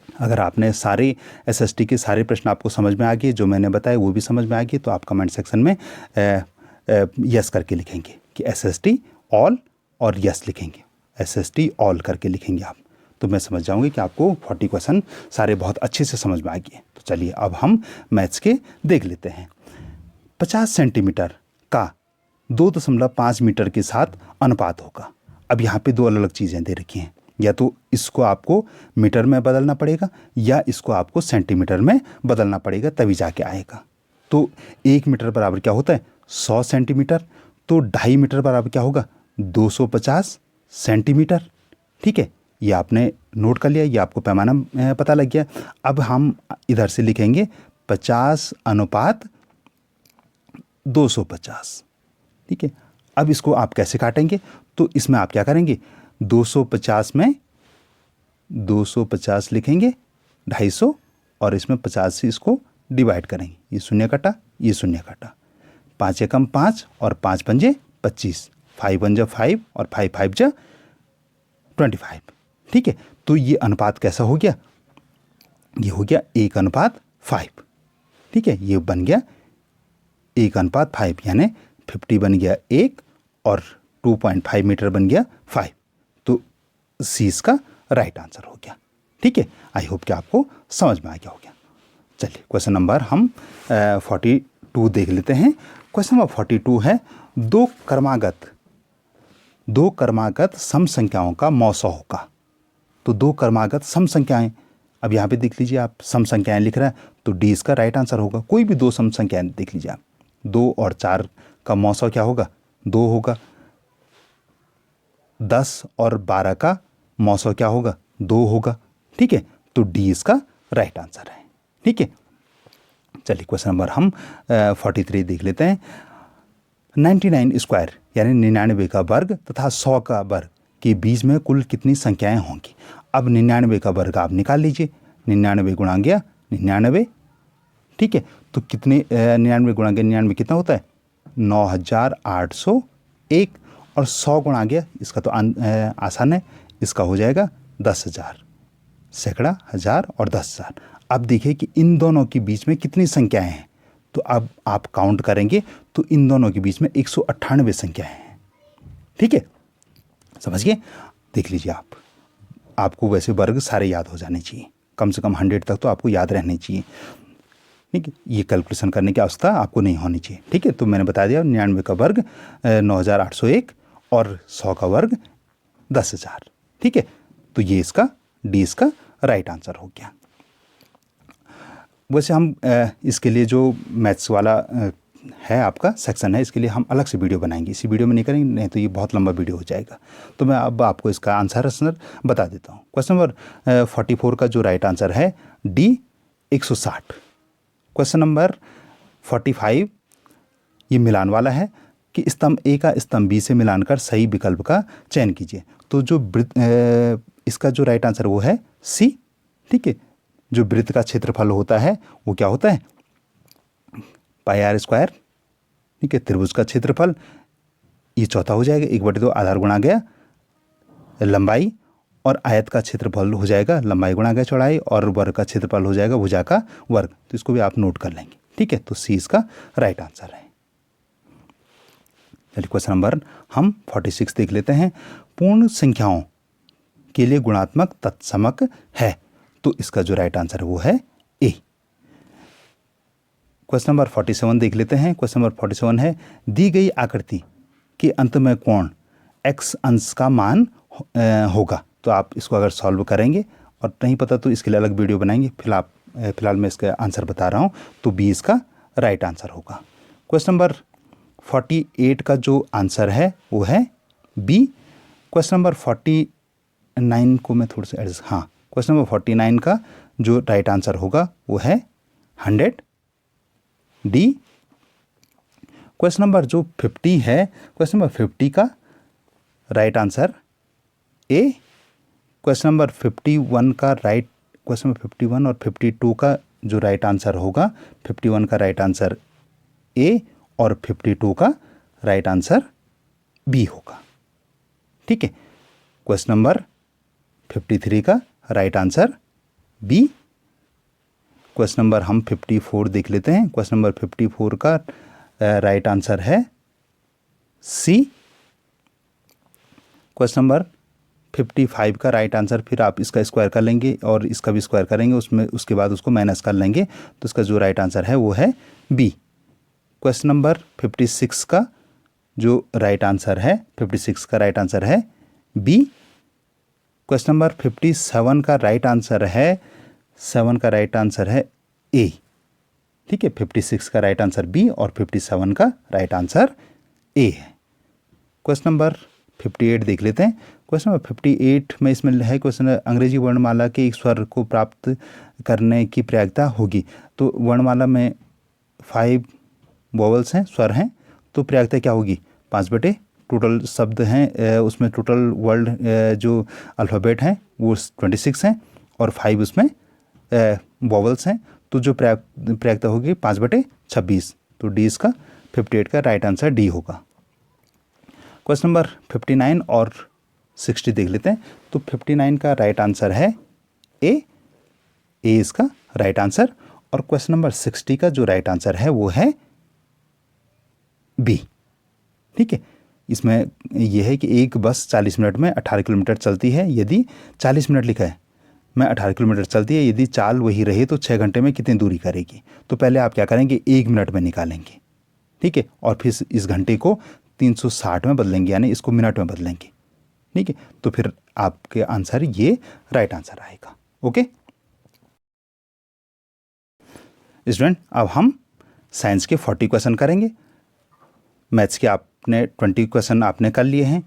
अगर आपने सारे SST के सारे प्रश्न आपको समझ में आ गए, जो मैंने बताया वो भी समझ में आ गए, तो आप कमेंट सेक्शन में यस करके लिखेंगे कि SST ऑल, और यस लिखेंगे। SST ऑल करके लिखेंगे आप, तो मैं समझ जाऊंगी कि आपको 40 क्वेश्चन सारे बहुत अच्छे से समझ में आ गए। तो चलिए अब हम मैथ्स के देख लेते हैं। 50 सेंटीमीटर का 2.5 मीटर के साथ अनुपात होगा। अब यहाँ पे 2 अलग अलग चीज़ें दे रखी हैं। या तो इसको आपको मीटर में बदलना पड़ेगा, या इसको आपको सेंटीमीटर में बदलना पड़ेगा, तभी जाके आएगा। तो 1 मीटर बराबर क्या होता है? 100 सेंटीमीटर। तो 2.5 मीटर बराबर क्या होगा? 250 सेंटीमीटर। ठीक है, ये आपने नोट कर लिया, ये आपको पैमाना पता लग गया। अब हम इधर से लिखेंगे 50/250। ठीक है, अब इसको आप कैसे काटेंगे? तो इसमें आप क्या करेंगे? 250 में 250 लिखेंगे 250, और इसमें 50 से इसको डिवाइड करेंगे। ये शून्य कटा, ये शून्य कटा, 5 एकम 5 और 5 पंजे 25, 5 1 जा 5 और 5 5 जा 25। ठीक है, तो ये अनुपात कैसा हो गया? ये हो गया 1:5। ठीक है, ये बन गया 1:5, यानी 50 बन गया 1 और 2.5 मीटर बन गया 5। तो सी इसका राइट आंसर हो गया। ठीक है, आई होप कि आपको समझ में आ गया हो गया। चलिए क्वेश्चन नंबर हम 42 देख लेते हैं। क्वेश्चन नंबर 42 है, दो क्रमागत सम संख्याओं का मौसा होगा। तो 2 क्रमागत सम संख्याएं, अब यहाँ पे देख लीजिए आप सम संख्याएं लिख रहा है, तो डी इसका राइट आंसर होगा। कोई भी 2 सम संख्याएं देख लीजिए आप, 2 और 4 का मौसौ क्या होगा, 2 होगा। 10 और 12 का मौसौ क्या होगा, 2 होगा। ठीक है, तो डी इसका राइट आंसर है। ठीक है, चलिए क्वेश्चन नंबर हम 43 देख लेते हैं। 99 स्क्वायर यानी 99 का वर्ग तथा 100 का वर्ग के बीच में कुल कितनी संख्याएं होंगी। अब 99 का वर्ग आप निकाल लीजिए, 99 गुणा गया 99। ठीक है, तो कितने 99 गुणा गया 99 कितना होता है, 9801। और 100 गुणा गया, इसका तो आसान है, इसका हो जाएगा 10,000। सैकड़ा, हज़ार और 10,000। अब देखिए कि इन दोनों के बीच में कितनी संख्याएं हैं, तो अब आप काउंट करेंगे तो इन दोनों के बीच में 198 संख्याएं हैं। ठीक है, समझ गए। देख लीजिए आपको वैसे वर्ग सारे याद हो जाने चाहिए, कम से कम 100 तक तो आपको याद रहने चाहिए। ठीक है, ये कैलकुलेशन करने की अवस्था आपको नहीं होनी चाहिए। ठीक है, तो मैंने बता दिया 99 का वर्ग 9801 और 100 का वर्ग 10,000। ठीक है, तो ये इसका डी इसका राइट आंसर हो गया। वैसे हम इसके लिए जो मैथ्स वाला है आपका सेक्शन है, इसके लिए हम अलग से वीडियो बनाएंगे, इसी वीडियो में नहीं करेंगे, नहीं तो ये बहुत लंबा वीडियो हो जाएगा। तो मैं अब आपको इसका आंसर बता देता हूँ। क्वेश्चन नंबर 44 का जो राइट आंसर है डी 160। क्वेश्चन नंबर 45 ये मिलान वाला है कि स्तंभ ए का स्तंभ बी से मिलान कर सही विकल्प का चयन कीजिए। तो जो इसका जो राइट आंसर वो है सी। ठीक है, जो वृत्त का क्षेत्रफल होता है वो क्या होता है, पाई आर स्क्वायर। ठीक है, त्रिभुज का क्षेत्रफल ये चौथा हो जाएगा, 1/2 आधार गुणा गया लंबाई, और आयत का क्षेत्रफल हो जाएगा लंबाई गुणा गया चौड़ाई, और वर्ग का क्षेत्रफल हो जाएगा भुजा का वर्ग। तो इसको भी आप नोट कर लेंगे। ठीक है, तो सी इसका राइट आंसर है। चलिए क्वेश्चन नंबर हम 46 देख लेते हैं। पूर्ण संख्याओं के लिए गुणात्मक तत्समक है, तो इसका जो राइट आंसर है वो है ए। क्वेश्चन नंबर 47 देख लेते हैं। क्वेश्चन नंबर 47 है, दी गई आकृति के अंत में कोण x अंश का मान होगा। तो आप इसको अगर सॉल्व करेंगे, और नहीं पता तो इसके लिए अलग वीडियो बनाएंगे, फिलहाल मैं इसका आंसर बता रहा हूँ, तो बी इसका राइट आंसर होगा। क्वेश्चन नंबर 48 का जो आंसर है वो है बी। क्वेश्चन नंबर 49 को मैं थोड़ा सा एडजस्ट, हाँ, क्वेश्चन नंबर 49 का जो राइट आंसर होगा वो है 100 डी। क्वेश्चन नंबर जो 50 है, क्वेश्चन नंबर 50 का right answer A. Question number 51 का क्वेश्चन नंबर 51 और 52 का जो राइट आंसर होगा, 51 का राइट आंसर ए और 52 का राइट आंसर बी होगा। ठीक है, क्वेश्चन नंबर 53 का right answer B. Question number हम 54 देख लेते हैं। क्वेश्चन नंबर 54 का राइट आंसर है सी। क्वेश्चन नंबर 55 का राइट आंसर, फिर आप इसका स्क्वायर कर लेंगे और इसका भी स्क्वायर करेंगे, उसके बाद उसको माइनस कर लेंगे, तो इसका जो राइट आंसर है वो है बी। क्वेश्चन नंबर 56 का जो राइट आंसर है, 56 का राइट आंसर है बी। क्वेश्चन नंबर 57 का राइट आंसर है 7 का राइट आंसर है ए। ठीक है, 56 का राइट आंसर बी और 57 का राइट आंसर ए है। क्वेश्चन नंबर 58 देख लेते हैं। क्वेश्चन नंबर 58 में इसमें है क्वेश्चन, अंग्रेजी वर्णमाला के एक स्वर को प्राप्त करने की प्रयागता होगी। तो वर्णमाला में 5 वोवल्स हैं, स्वर हैं, तो प्रयागता क्या होगी, 5 टोटल शब्द हैं, उसमें टोटल वर्ल्ड जो अल्फ़ाबेट हैं वो 26 हैं और 5 उसमें वोवल्स हैं, तो जो प्रयागता होगी 5/26। तो डी इसका 58 का राइट आंसर डी होगा। क्वेश्चन नंबर 59 और 60 देख लेते हैं। तो 59 का राइट आंसर है ए इसका राइट आंसर, और क्वेश्चन नंबर 60 का जो राइट आंसर है वो है बी। ठीक है, इसमें यह है कि एक बस 40 मिनट में 18 किलोमीटर चलती है। यदि 40 मिनट लिखा है, मैं 18 किलोमीटर चलती है, यदि चाल वही रहे तो 6 घंटे में कितनी दूरी करेगी। तो पहले आप क्या करेंगे, 1 मिनट में निकालेंगे। ठीक है, और फिर इस घंटे को 360 में बदलेंगे, यानी इसको मिनट में बदलेंगे। ठीक है, तो फिर आपके आंसर ये राइट आंसर आएगा। ओके स्टूडेंट, अब हम साइंस के 40 क्वेश्चन करेंगे। मैथ्स के आपने 20 क्वेश्चन आपने कर लिए हैं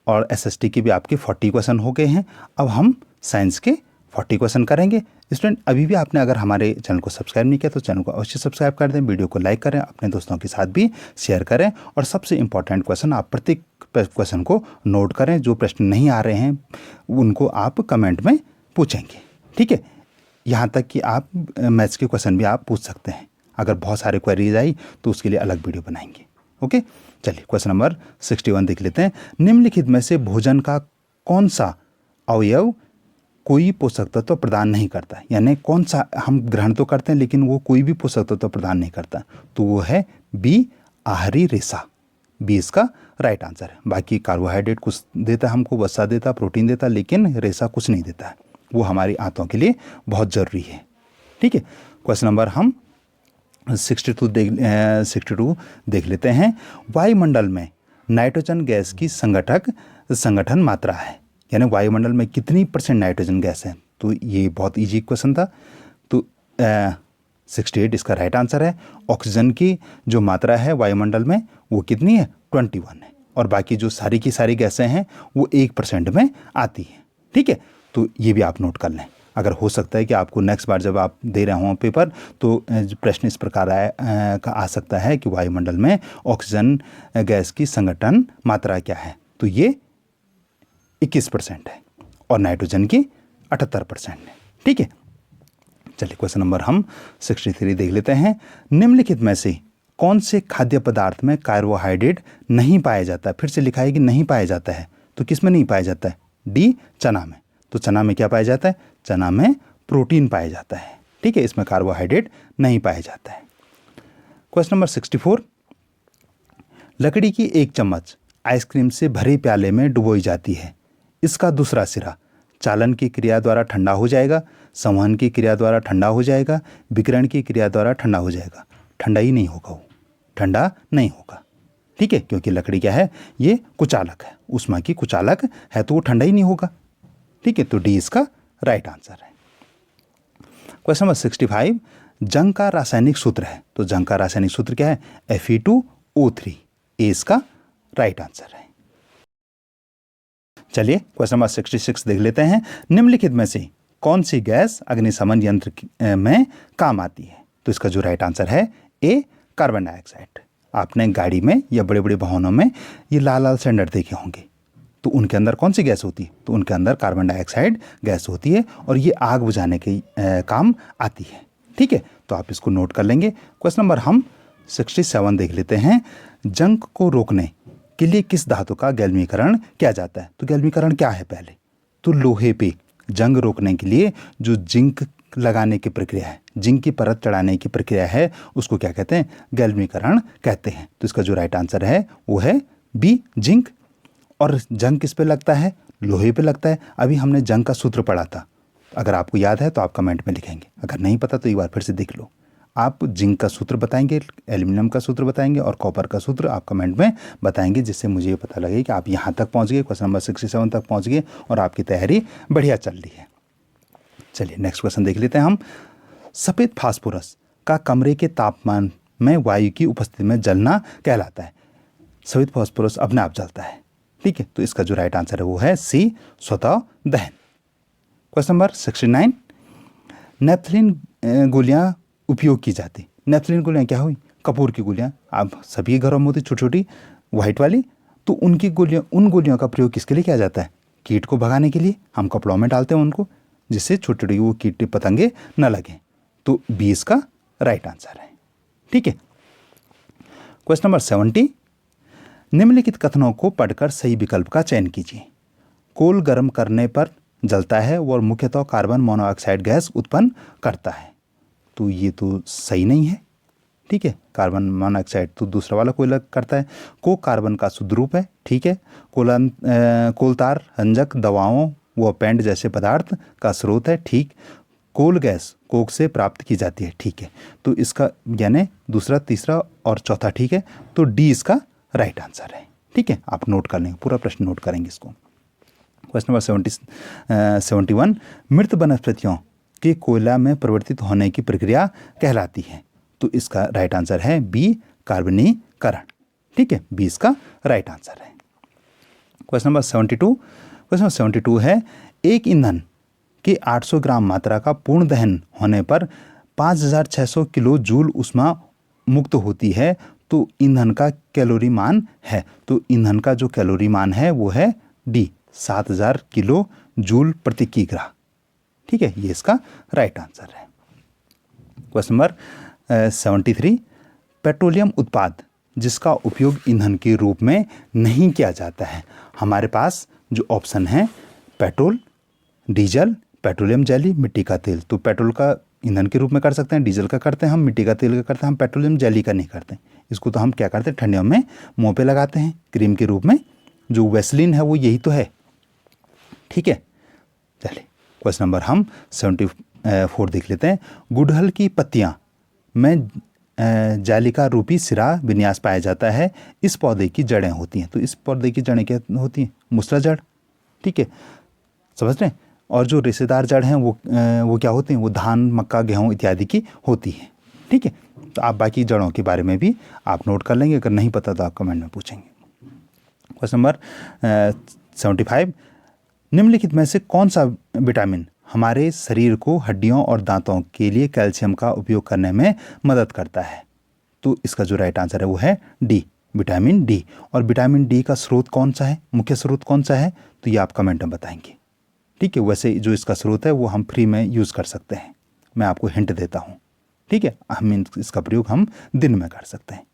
और एसएसटी के भी आपके 40 क्वेश्चन हो गए हैं। अब हम साइंस के 40 क्वेश्चन करेंगे। स्टूडेंट, अभी भी आपने अगर हमारे चैनल को सब्सक्राइब नहीं किया तो चैनल को अवश्य सब्सक्राइब कर दें, वीडियो को लाइक करें, अपने दोस्तों के साथ भी शेयर करें और सबसे इंपॉर्टेंट क्वेश्चन आप प्रत्येक क्वेश्चन को नोट करें। जो प्रश्न नहीं आ रहे हैं उनको आप कमेंट में पूछेंगे, ठीक है। यहाँ तक कि आप मैथ्स के क्वेश्चन भी आप पूछ सकते हैं। अगर बहुत सारे क्वेरीज आई तो उसके लिए अलग वीडियो बनाएंगे, ओके। चलिए क्वेश्चन नंबर 61 देख लेते हैं। निम्नलिखित में से भोजन का कौन सा अवयव कोई पोषक तत्व प्रदान नहीं करता, यानी कौन सा हम ग्रहण तो करते हैं लेकिन वो कोई भी पोषक तत्व प्रदान नहीं करता, तो वो है बी, आहारी रेशा। बी इसका राइट आंसर है। बाकी कार्बोहाइड्रेट कुछ देता है हमको, वसा देता, प्रोटीन देता, लेकिन रेशा कुछ नहीं देता है। वो हमारी आंतों के लिए बहुत ज़रूरी है, ठीक है। क्वेश्चन नंबर हम 62 देख लेते हैं। वायुमंडल में नाइट्रोजन गैस की संगठन मात्रा है, यानी वायुमंडल में कितनी % नाइट्रोजन गैस है। तो ये बहुत इजी क्वेश्चन था। तो 68 इसका राइट आंसर है। ऑक्सीजन की जो मात्रा है वायुमंडल में वो कितनी है, 21 है। और बाकी जो सारी की सारी गैसें हैं वो 1% में आती हैं, ठीक है। तो ये भी आप नोट कर लें। अगर हो सकता है कि आपको नेक्स्ट बार जब आप दे रहे हों पेपर तो प्रश्न इस प्रकार आ सकता है कि वायुमंडल में ऑक्सीजन गैस की संगठन मात्रा क्या है, तो ये 21% है और नाइट्रोजन की 78% है, ठीक है। चलिए क्वेश्चन नंबर हम 63 देख लेते हैं। निम्नलिखित में से कौन से खाद्य पदार्थ में कार्बोहाइड्रेट नहीं पाया जाता है। फिर से लिखा है कि नहीं पाया जाता है, तो किस में नहीं पाया जाता है, डी, चना में। तो चना में क्या पाया जाता है, चना में प्रोटीन पाया जाता है, ठीक है। इसमें कार्बोहाइड्रेट नहीं पाया जाता है। क्वेश्चन नंबर 64, लकड़ी की एक चम्मच आइसक्रीम से भरे प्याले में डुबोई जाती है। इसका दूसरा सिरा चालन की क्रिया द्वारा ठंडा हो जाएगा, संवहन की क्रिया द्वारा ठंडा हो जाएगा, विकिरण की क्रिया द्वारा ठंडा हो जाएगा। ठंडा ही नहीं होगा, वो ठंडा नहीं होगा, ठीक है, क्योंकि लकड़ी क्या है, ये कुचालक है, ऊष्मा की कुचालक है, तो वो ठंडा ही नहीं होगा, ठीक है। तो डी इसका राइट आंसर है। क्वेश्चन नंबर 65, जंग का रासायनिक सूत्र है। तो जंग का रासायनिक सूत्र क्या है, Fe2O3। ए इसका राइट आंसर है। चलिए क्वेश्चन नंबर 66 देख लेते हैं। निम्नलिखित में से कौन सी गैस अग्निशमन यंत्र में काम आती है। तो इसका जो राइट आंसर है ए, कार्बन डाइऑक्साइड। आपने गाड़ी में या बड़े बड़े वाहनों में ये लाल लाल सिलेंडर देखे होंगे, तो उनके अंदर कौन सी गैस होती है, तो उनके अंदर कार्बन डाइऑक्साइड गैस होती है और ये आग बुझाने के काम आती है, ठीक है। तो आप इसको नोट कर लेंगे। क्वेश्चन नंबर हम 67 देख लेते हैं। जंग को रोकने के लिए किस धातु का गैल्वनीकरण किया जाता है। तो गैल्वनीकरण क्या है पहले, तो लोहे पे जंग रोकने के लिए जो जिंक लगाने की प्रक्रिया है, जिंक की परत चढ़ाने की प्रक्रिया है, उसको क्या कहते हैं, गैल्वनीकरण कहते हैं। तो इसका जो राइट आंसर है वो है बी, जिंक। और जंग किस पे लगता है, लोहे पे लगता है। अभी हमने जंग का सूत्र पढ़ा था, अगर आपको याद है तो आप कमेंट में लिखेंगे, अगर नहीं पता तो एक बार फिर से देख लो। आप जिंक का सूत्र बताएंगे, एल्यूमिनियम का सूत्र बताएंगे और कॉपर का सूत्र आप कमेंट में बताएंगे, जिससे मुझे ये पता लगे कि आप यहाँ तक पहुँच गए, क्वेश्चन नंबर 67 तक पहुँच गए और आपकी तैयारी बढ़िया चल रही है। चलिए नेक्स्ट क्वेश्चन देख लेते हैं हम। सफ़ेद फास्फोरस का कमरे के तापमान में वायु की उपस्थिति में जलना कहलाता है। सफ़ेद फास्फोरस अपने आप जलता है, ठीक है। तो इसका जो राइट आंसर है वो है सी, स्वतः दहन। क्वेश्चन नंबर 69, नेफ्थलीन गोलियां उपयोग की जाती। नेफ्थलीन गोलियां क्या हुई, कपूर की गोलियां। आप सभी घरों में होती छोटी छोटी वाइट वाली, तो उनकी गोलियां, उन गोलियों का प्रयोग किसके लिए किया जाता है, कीट को भगाने के लिए। हम कपड़ों में डालते हैं उनको, जिससे छोटी छोटी वो कीट पतंगे न लगे। तो बी इसका राइट आंसर है, ठीक है। क्वेश्चन नंबर 70, निम्नलिखित कथनों को पढ़कर सही विकल्प का चयन कीजिए। कोल गर्म करने पर जलता है और मुख्यतः कार्बन मोनोऑक्साइड गैस उत्पन्न करता है। तो ये तो सही नहीं है, ठीक है। कार्बन मोनोऑक्साइड तो दूसरा वाला कोयला करता है। कोक कार्बन का शुद्ध रूप है, ठीक है। कोलतार रंजक दवाओं व पेंट जैसे पदार्थ का स्रोत है, ठीक। कोल गैस कोक से प्राप्त की जाती है, ठीक है। तो इसका यानी दूसरा, तीसरा और चौथा ठीक है। तो डी इसका राइट आंसर है, ठीक है। आप नोट कर लेंगे, पूरा प्रश्न नोट करेंगे इसको। क्वेश्चन नंबर 71, मृत वनस्पतियों के कोयला में परिवर्तित होने की प्रक्रिया कहलाती है। तो इसका राइट आंसर है बी, कार्बनीकरण, ठीक है, बी इसका राइट आंसर है। क्वेश्चन नंबर 72, क्वेश्चन नंबर 72 है, एक ईंधन के 800 ग्राम मात्रा का पूर्ण दहन होने पर 5600 किलो जूल ऊष्मा मुक्त होती है, तो ईंधन का कैलोरी मान है। तो ईंधन का जो कैलोरी मान है वो है डी, 7000 किलो जूल प्रति किग्रा। ठीक है, ये इसका राइट आंसर है। क्वेश्चन नंबर 73, पेट्रोलियम उत्पाद जिसका उपयोग ईंधन के रूप में नहीं किया जाता है। हमारे पास जो ऑप्शन है पेट्रोल, डीजल, पेट्रोलियम जेली, मिट्टी का तेल। तो पेट्रोल का ईंधन के रूप में कर सकते हैं, डीजल का करते हैं हम, मिट्टी का तेल का करते हैं हम, पेट्रोलियम जेली का नहीं करते। इसको तो हम क्या करते हैं, ठंडियों में मुंह पे लगाते हैं क्रीम के रूप में, जो वैसलीन है वो यही तो है। ठीक है, चलिए क्वेश्चन नंबर हम 74 देख लेते हैं। गुड़हल की पत्तियां में जालिका रूपी सिरा विन्यास पाया जाता है, इस पौधे की जड़ें होती हैं। तो इस पौधे की जड़ें क्या होती हैं, मूसला जड़। ठीक है, समझ रहे हैं। और जो रेशेदार जड़ हैं वो क्या होती हैं, वो धान, मक्का, गेहूँ इत्यादि की होती हैं। ठीक है, तो आप बाकी जड़ों के बारे में भी आप नोट कर लेंगे, अगर नहीं पता तो आप कमेंट में पूछेंगे। क्वेश्चन नंबर 75, निम्नलिखित में से कौन सा विटामिन हमारे शरीर को हड्डियों और दांतों के लिए कैल्शियम का उपयोग करने में मदद करता है। तो इसका जो राइट आंसर है वो है डी, विटामिन डी। और विटामिन डी का स्रोत कौन सा है, मुख्य स्रोत कौन सा है, तो ये आप कमेंट में बताएंगे। ठीक है, वैसे जो इसका स्रोत है वो हम फ्री में यूज़ कर सकते हैं, मैं आपको हिंट देता हूँ। ठीक है, इसका प्रयोग हम दिन में कर सकते हैं।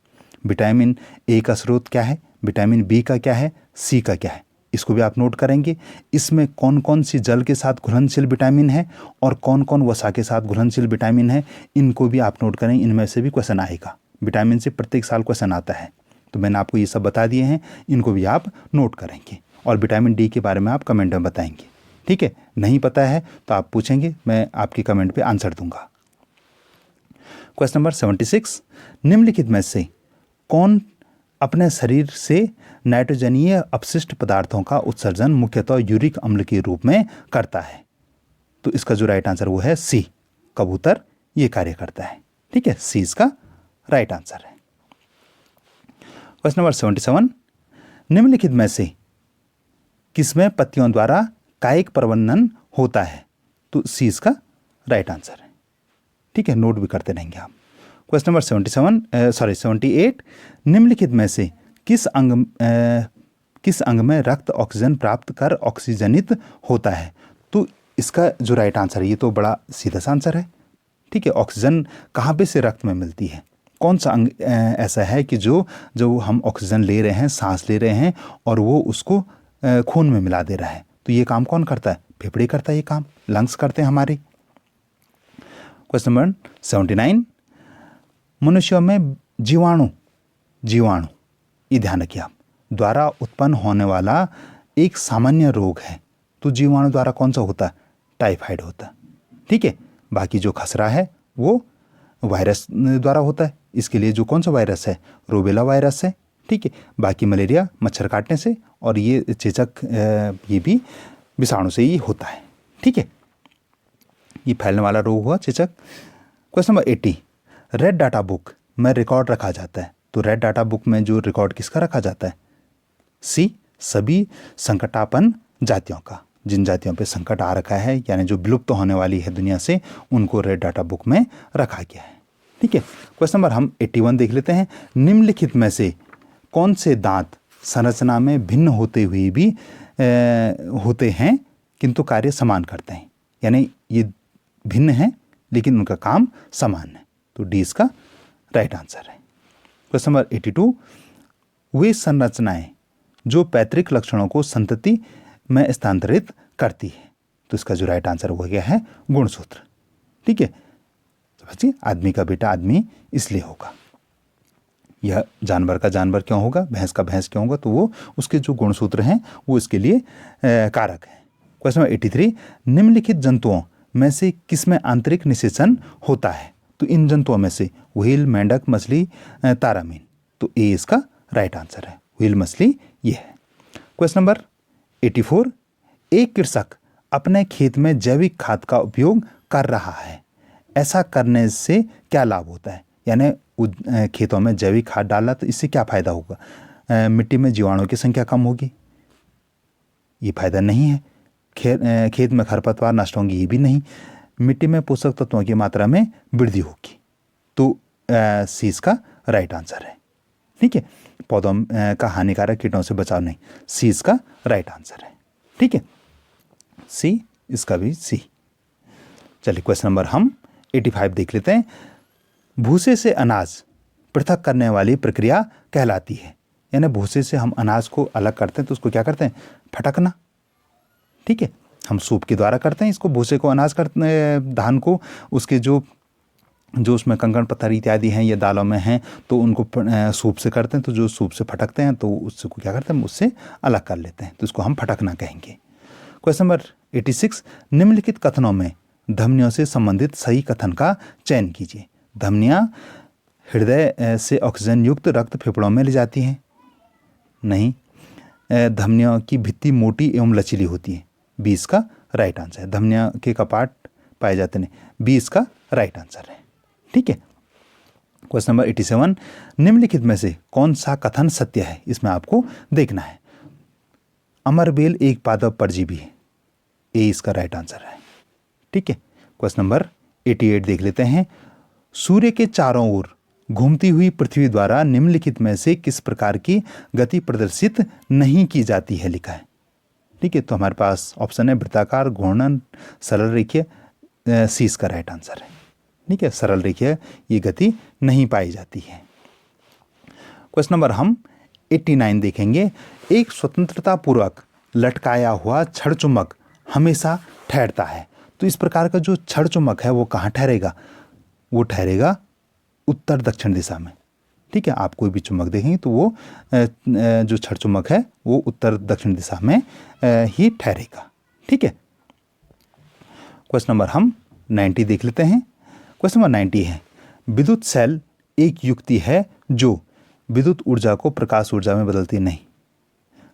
विटामिन ए का स्रोत क्या है, विटामिन बी का क्या है, सी का क्या है, इसको भी आप नोट करेंगे। इसमें कौन कौन सी जल के साथ घुलनशील विटामिन है और कौन कौन वसा के साथ घुलनशील विटामिन है, इनको भी आप नोट करेंगे। इनमें से भी क्वेश्चन आएगा, विटामिन से प्रत्येक साल क्वेश्चन आता है। तो मैंने आपको ये सब बता दिए हैं, इनको भी आप नोट करेंगे। और विटामिन डी के बारे में आप कमेंट में बताएंगे। ठीक है, नहीं पता है तो आप पूछेंगे, मैं आपके कमेंट पे आंसर दूंगा। क्वेश्चन नंबर 76, निम्नलिखित में से कौन अपने शरीर से नाइट्रोजनीय अपशिष्ट पदार्थों का उत्सर्जन मुख्यतः यूरिक अम्ल के रूप में करता है। तो इसका जो राइट आंसर वो है सी, कबूतर ये कार्य करता है। ठीक है, सी इसका राइट आंसर है। क्वेश्चन नंबर 77, निम्नलिखित में से किसमें पत्तियों द्वारा कायिक प्रबंधन होता है। तो सी इसका राइट आंसर है। ठीक है, नोट भी करते रहेंगे आप। क्वेश्चन नंबर 78, निम्नलिखित में से किस अंग में रक्त ऑक्सीजन प्राप्त कर ऑक्सीजनित होता है। तो इसका जो राइट आंसर है, ये तो बड़ा सीधा सा आंसर है। ठीक है, ऑक्सीजन कहाँ पे से रक्त में मिलती है, कौन सा अंग ऐसा है कि जो हम ऑक्सीजन ले रहे हैं, सांस ले रहे हैं और वो उसको खून में मिला दे रहा है। तो ये काम कौन करता है, फेफड़े करता है ये काम, लंग्स करते हैं हमारे। क्वेश्चन नंबर 79, मनुष्यों में जीवाणु ये ध्यान रखिए आप, द्वारा उत्पन्न होने वाला एक सामान्य रोग है। तो जीवाणु द्वारा कौन सा होता है, टाइफाइड होता है। ठीक है, बाकी जो खसरा है वो वायरस द्वारा होता है। इसके लिए जो कौन सा वायरस है, रूबेला वायरस है। ठीक है, बाकी मलेरिया मच्छर काटने से, और ये चेचक ये भी विषाणु से ही होता है। ठीक है, ये फैलने वाला रोग हुआ चेचक। Question number 80, red data book में रिकॉर्ड रखा जाता है। तो रेड डाटा बुक में जो रिकॉर्ड किसका रखा जाता है, सी, सभी संकटापन्न जातियों का। जिन जातियों पे संकट आ रखा है, यानी जो विलुप्त होने वाली है दुनिया से, उनको रेड डाटा बुक में रखा गया है। ठीक है, क्वेश्चन नंबर हम 81 देख लेते हैं। निम्नलिखित में से कौन से दांत संरचना में भिन्न होते हुए भी होते हैं किंतु कार्य समान करते हैं, यानी ये भिन्न हैं लेकिन उनका काम समान है। तो डी इसका राइट आंसर है। क्वेश्चन नंबर 82, वे संरचनाएं जो पैतृक लक्षणों को संतति में स्थानांतरित करती है। तो इसका जो राइट आंसर हो गया है गुणसूत्र। ठीक है, समझिए, आदमी का बेटा आदमी इसलिए होगा, यह जानवर का जानवर क्यों होगा, भैंस का भैंस क्यों होगा, तो वो उसके जो गुणसूत्र हैं वो इसके लिए कारक हैं। क्वेश्चन नंबर 83, निम्नलिखित जंतुओं में से किसमें आंतरिक निषेचन होता है। तो इन जंतुओं में से व्हेल, मेंढक, मछली, तारामीन। तो ए इसका राइट आंसर है, व्हेल मछली ये है। क्वेश्चन नंबर 84, एक कृषक अपने खेत में जैविक खाद का उपयोग कर रहा है, ऐसा करने से क्या लाभ होता है। यानी खेतों में जैविक खाद डाला तो इससे क्या फ़ायदा होगा? मिट्टी में जीवाणुओं की संख्या कम होगी, ये फायदा नहीं है। खेत में खरपतवार नष्ट होंगे, ये भी नहीं। मिट्टी में पोषक तत्वों की मात्रा में वृद्धि होगी। तो सी इसका राइट आंसर है। ठीक है, पौधों का हानिकारक कीटों से बचाव नहीं, सी इसका राइट आंसर है। ठीक है, सी, इसका भी सी। चलिए क्वेश्चन नंबर हम 85 देख लेते हैं। भूसे से अनाज पृथक करने वाली प्रक्रिया कहलाती है। यानी भूसे से हम अनाज को अलग करते हैं तो उसको क्या करते हैं? फटकना। ठीक है, हम सूप के द्वारा करते हैं इसको, भूसे को अनाज करते, धान को, उसके जो उसमें कंकड़ पत्थर इत्यादि हैं या दालों में हैं तो उनको सूप से करते हैं। तो जो सूप से फटकते हैं तो उससे को क्या करते हैं? उससे अलग कर लेते हैं, तो इसको हम फटकना कहेंगे। क्वेश्चन नंबर 86, निम्नलिखित कथनों में धमनियों से संबंधित सही कथन का चयन कीजिए। धमनियाँ हृदय से ऑक्सीजन युक्त रक्त फेफड़ों में ले जाती हैं। नहीं। धमनियों की भित्ति मोटी एवं लचीली होती है, 20 का राइट आंसर है। धमनियों के कपाट पाए जाते हैं, 20 का राइट आंसर है। ठीक है, क्वेश्चन नंबर 87, निम्नलिखित में से कौन सा कथन सत्य है? इसमें आपको देखना है। अमरबेल एक पादप परजीवी है, ए इसका राइट आंसर है। ठीक है, क्वेश्चन नंबर 88 देख लेते हैं। सूर्य के चारों ओर घूमती हुई पृथ्वी द्वारा निम्नलिखित में से किस प्रकार की गति प्रदर्शित नहीं की जाती है, लिखा है। ठीक है, तो हमारे पास ऑप्शन है वृत्ताकार, घूर्णन, सरल रेखीय, सी इसका राइट आंसर है। ठीक है, सरल रेखीय ये गति नहीं पाई जाती है। क्वेश्चन नंबर हम 89 देखेंगे। एक स्वतंत्रता पूर्वक लटकाया हुआ छड़ चुम्बक हमेशा ठहरता है। तो इस प्रकार का जो छड़ चुम्बक है वो कहाँ ठहरेगा? वो ठहरेगा उत्तर दक्षिण दिशा में। ठीक है, आप कोई भी चुम्बक देखेंगे तो वो जो छड़ चुम्बक है वो उत्तर दक्षिण दिशा में ही ठहरेगा। ठीक है, क्वेश्चन नंबर हम 90 देख लेते हैं। क्वेश्चन नंबर 90 है, विद्युत सेल एक युक्ति है जो विद्युत ऊर्जा को प्रकाश ऊर्जा में बदलती नहीं,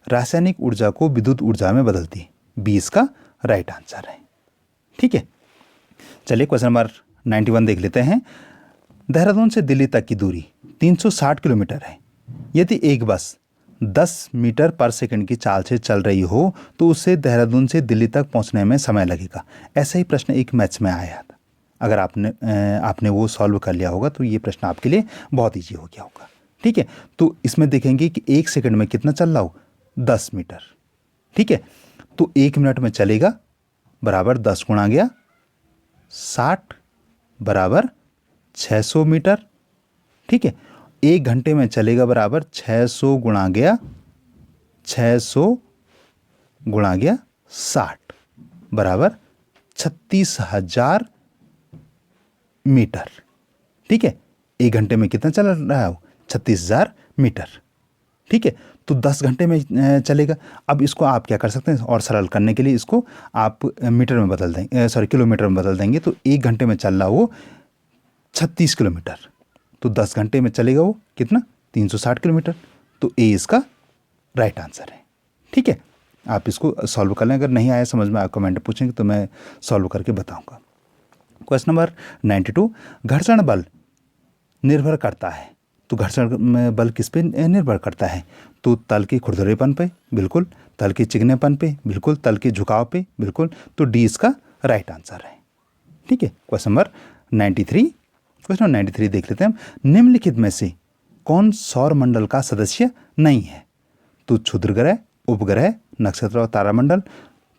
रासायनिक ऊर्जा को विद्युत ऊर्जा में बदलती है, 20 का राइट आंसर है। ठीक है, चलिए क्वेश्चन नंबर 91 देख लेते हैं। देहरादून से दिल्ली तक की दूरी 360 किलोमीटर है। यदि एक बस 10 मीटर पर सेकंड की चाल से चल रही हो तो उससे देहरादून से दिल्ली तक पहुंचने में समय लगेगा। ऐसा ही प्रश्न एक मैथ्स में आया था। अगर आपने वो सॉल्व कर लिया होगा तो ये प्रश्न आपके लिए बहुत ईजी हो गया होगा। ठीक है, तो इसमें देखेंगे कि एक सेकंड में कितना चल रहा हो? 10 मीटर। ठीक है, तो एक मिनट में चलेगा बराबर 10 गुणा गया 60 बराबर 600 मीटर। ठीक है, एक घंटे में चलेगा बराबर 600 गुणा गया 60 बराबर 36,000 मीटर। ठीक है, एक घंटे में कितना चल रहा है? 36,000 मीटर। ठीक है, तो 10 घंटे में चलेगा। अब इसको आप क्या कर सकते हैं, और सरल करने के लिए इसको आप मीटर में बदल देंगे, किलोमीटर में बदल देंगे। तो एक घंटे में चल रहा वो 36 किलोमीटर, तो 10 घंटे में चलेगा वो कितना? 360 किलोमीटर। तो ए इसका राइट आंसर है। ठीक है, आप इसको सॉल्व कर लें। अगर नहीं आया समझ में, आप कमेंट पूछेंगे तो मैं सॉल्व करके बताऊंगा। क्वेश्चन नंबर 92, घर्षण बल निर्भर करता है। तो घर्षण बल किस पे निर्भर करता है? तो तल के खुरदरेपन पे, बिल्कुल। तल के चिकनेपन पे, बिल्कुल। तल के झुकाव पे, बिल्कुल। तो डी इसका राइट आंसर है। ठीक है, क्वेश्चन नंबर 93, क्वेश्चन नंबर 93 देख लेते हैं हम। निम्नलिखित में से कौन सौर मंडल का सदस्य नहीं है? तो क्षुद्र ग्रह, उपग्रह, नक्षत्र और तारामंडल,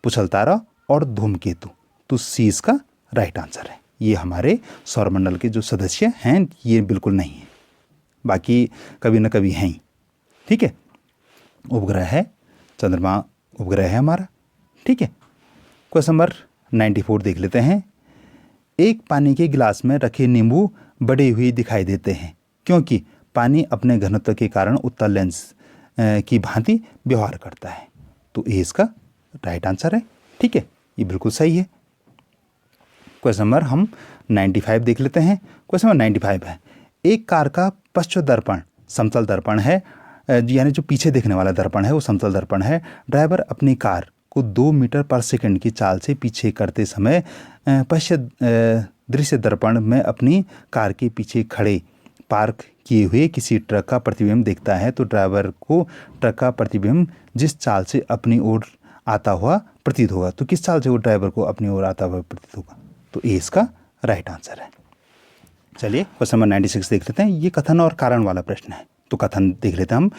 पुछल तारा और धूमकेतु। तो सी इसका राइट आंसर है। ये हमारे सौरमंडल के जो सदस्य हैं ये बिल्कुल नहीं है, बाकी कभी न कभी हैं ही। ठीक है, उपग्रह है, चंद्रमा उपग्रह है हमारा। ठीक है, क्वेश्चन नंबर 94 देख लेते हैं। एक पानी के गिलास में रखे नींबू बड़े हुए दिखाई देते हैं क्योंकि पानी अपने घनत्व के कारण उत्तल लेंस की भांति व्यवहार करता है। तो ए इसका राइट आंसर है। ठीक है, ये बिल्कुल सही है। क्वेश्चन नंबर हम 95 देख लेते हैं। क्वेश्चन नंबर 95 है, एक कार का पश्च दर्पण समतल दर्पण है, यानी जो पीछे देखने वाला दर्पण है वो समतल दर्पण है। ड्राइवर अपनी कार को 2 मीटर पर सेकंड की चाल से पीछे करते समय पश्च दृश्य दर्पण में अपनी कार के पीछे खड़े पार्क किए हुए किसी ट्रक का प्रतिबिंब देखता है तो ड्राइवर को ट्रक का प्रतिबिंब जिस चाल से अपनी ओर आता हुआ प्रतीत होगा। तो किस चाल से वो ड्राइवर को अपनी ओर आता हुआ प्रतीत होगा? तो ए इसका राइट आंसर है। चलिए क्वेश्चन नंबर 96 देख लेते हैं। ये कथन और कारण वाला प्रश्न है। तो कथन देख लेते हैं हम।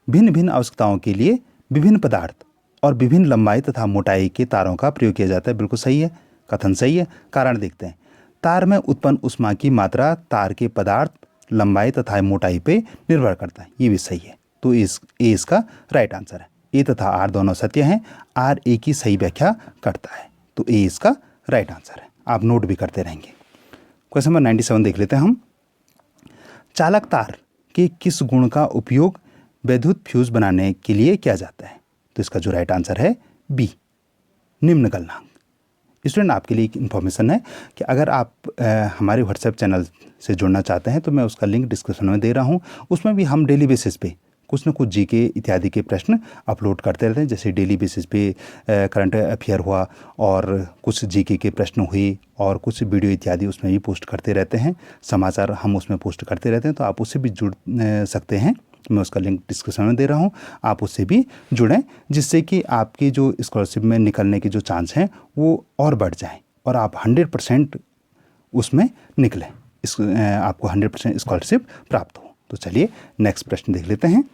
भिन्न भिन्न आवश्यकताओं के लिए विभिन्न पदार्थ और विभिन्न लंबाई तथा मोटाई के तारों का प्रयोग किया जाता है। बिल्कुल सही है, कथन सही है। कारण देखते हैं। तार में उत्पन्न ऊष्मा की मात्रा तार के पदार्थ, लंबाई तथा मोटाई पे निर्भर करता है। ये भी सही है। तो ए इसका राइट आंसर है। ए तथा आर दोनों सत्य हैं। आर ए की सही व्याख्या करता है। तो ए इसका राइट आंसर है। आप नोट भी करते रहेंगे। क्वेश्चन नंबर 97 देख लेते हैं हम। चालक तार के किस गुण का उपयोग वैद्युत फ्यूज बनाने के लिए किया जाता है? तो इसका जो राइट आंसर है बी, निम्न गलनांक। स्टूडेंट, आपके लिए एक इन्फॉर्मेशन है कि अगर आप हमारे व्हाट्सएप चैनल से जुड़ना चाहते हैं तो मैं उसका लिंक डिस्क्रिप्शन में दे रहा हूं। उसमें भी हम डेली बेसिस पे कुछ न कुछ जीके इत्यादि के प्रश्न अपलोड करते रहते हैं। जैसे डेली बेसिस पे करंट अफेयर हुआ और कुछ जीके के प्रश्न हुए और कुछ वीडियो इत्यादि उसमें भी पोस्ट करते रहते हैं। समाचार हम उसमें पोस्ट करते रहते हैं, तो आप उससे भी जुड़ सकते हैं। मैं उसका लिंक डिस्क्रिप्शन में दे रहा हूं, आप उससे भी जुड़ें, जिससे कि आपकी जो स्कॉलरशिप में निकलने के जो चांस हैं वो और बढ़ जाएं और आप 100% उसमें निकलें, आपको 100% स्कॉलरशिप प्राप्त हो। तो चलिए नेक्स्ट प्रश्न देख लेते हैं।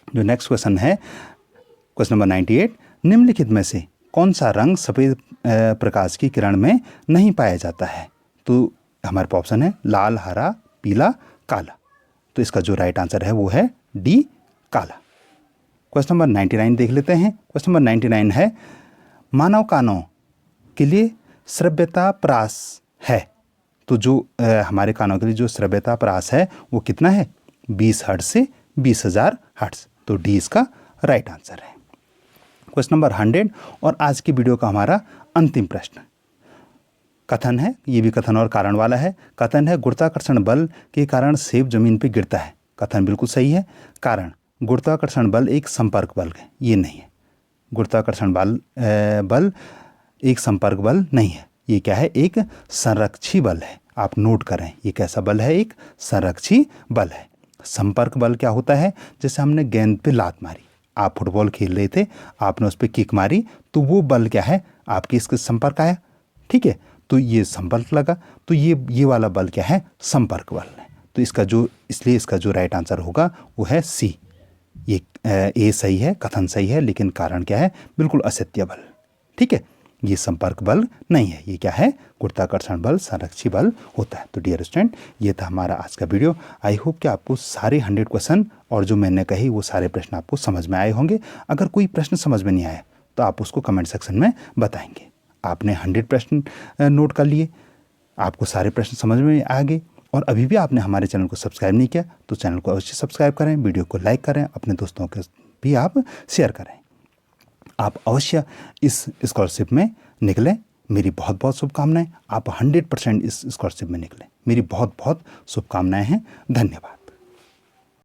जो नेक्स्ट क्वेश्चन है क्वेश्चन नंबर 98। निम्नलिखित में से कौन सा रंग सफ़ेद प्रकाश की किरण में नहीं पाया जाता है? तो हमारे पास ऑप्शन है लाल, हरा, पीला, काला। तो इसका जो राइट आंसर है वो है डी, काला। क्वेश्चन नंबर 99 देख लेते हैं। क्वेश्चन नंबर 99 है मानव कानों के लिए श्रव्यता परास है। तो जो हमारे कानों के लिए जो श्रव्यता परास है वो कितना है? 20 हर्ट्ज से 20,000 हर्ट्ज। तो डी इसका राइट आंसर है। क्वेश्चन नंबर 100 और आज की वीडियो का हमारा अंतिम प्रश्न कथन है। ये भी कथन और कारण वाला है। कथन है गुरुत्वाकर्षण बल के कारण सेब जमीन पर गिरता है। कथन बिल्कुल सही है। कारण गुरुत्वाकर्षण बल एक संपर्क बल है, ये नहीं है। गुरुत्वाकर्षण बल एक संपर्क बल नहीं है। ये क्या है? एक संरक्षी बल है। आप नोट करें, ये कैसा बल है? एक संरक्षी बल है। संपर्क बल क्या होता है? जैसे हमने गेंद पे लात मारी, आप फुटबॉल खेल रहे थे, आपने उस पर किक मारी, तो वो बल क्या है? आपके इसके संपर्क आया, ठीक है, तो ये संपर्क लगा, तो ये वाला बल क्या है? संपर्क बल है। तो इसलिए इसका जो राइट आंसर होगा वो है सी। ये ए सही है, कथन सही है, लेकिन कारण क्या है? बिल्कुल असत्य बल, ठीक है। ये संपर्क बल नहीं है, ये क्या है? गुरुत्वाकर्षण बल संरक्षी बल होता है। तो डियर स्टूडेंट, ये था हमारा आज का वीडियो। आई होप कि आपको सारे 100 क्वेश्चन और जो मैंने कही वो सारे प्रश्न आपको समझ में आए होंगे। अगर कोई प्रश्न समझ में नहीं आया तो आप उसको कमेंट सेक्शन में बताएंगे। आपने 100 प्रश्न नोट कर लिए, आपको सारे प्रश्न समझ में आ गए और अभी भी आपने हमारे चैनल को सब्सक्राइब नहीं किया तो चैनल को अवश्य सब्सक्राइब करें, वीडियो को लाइक करें, अपने दोस्तों के भी आप शेयर करें। आप अवश्य इस स्कॉलरशिप में निकलें। मेरी बहुत बहुत शुभकामनाएं। आप 100% इस स्कॉलरशिप में निकलें। मेरी बहुत बहुत शुभकामनाएं हैं। धन्यवाद।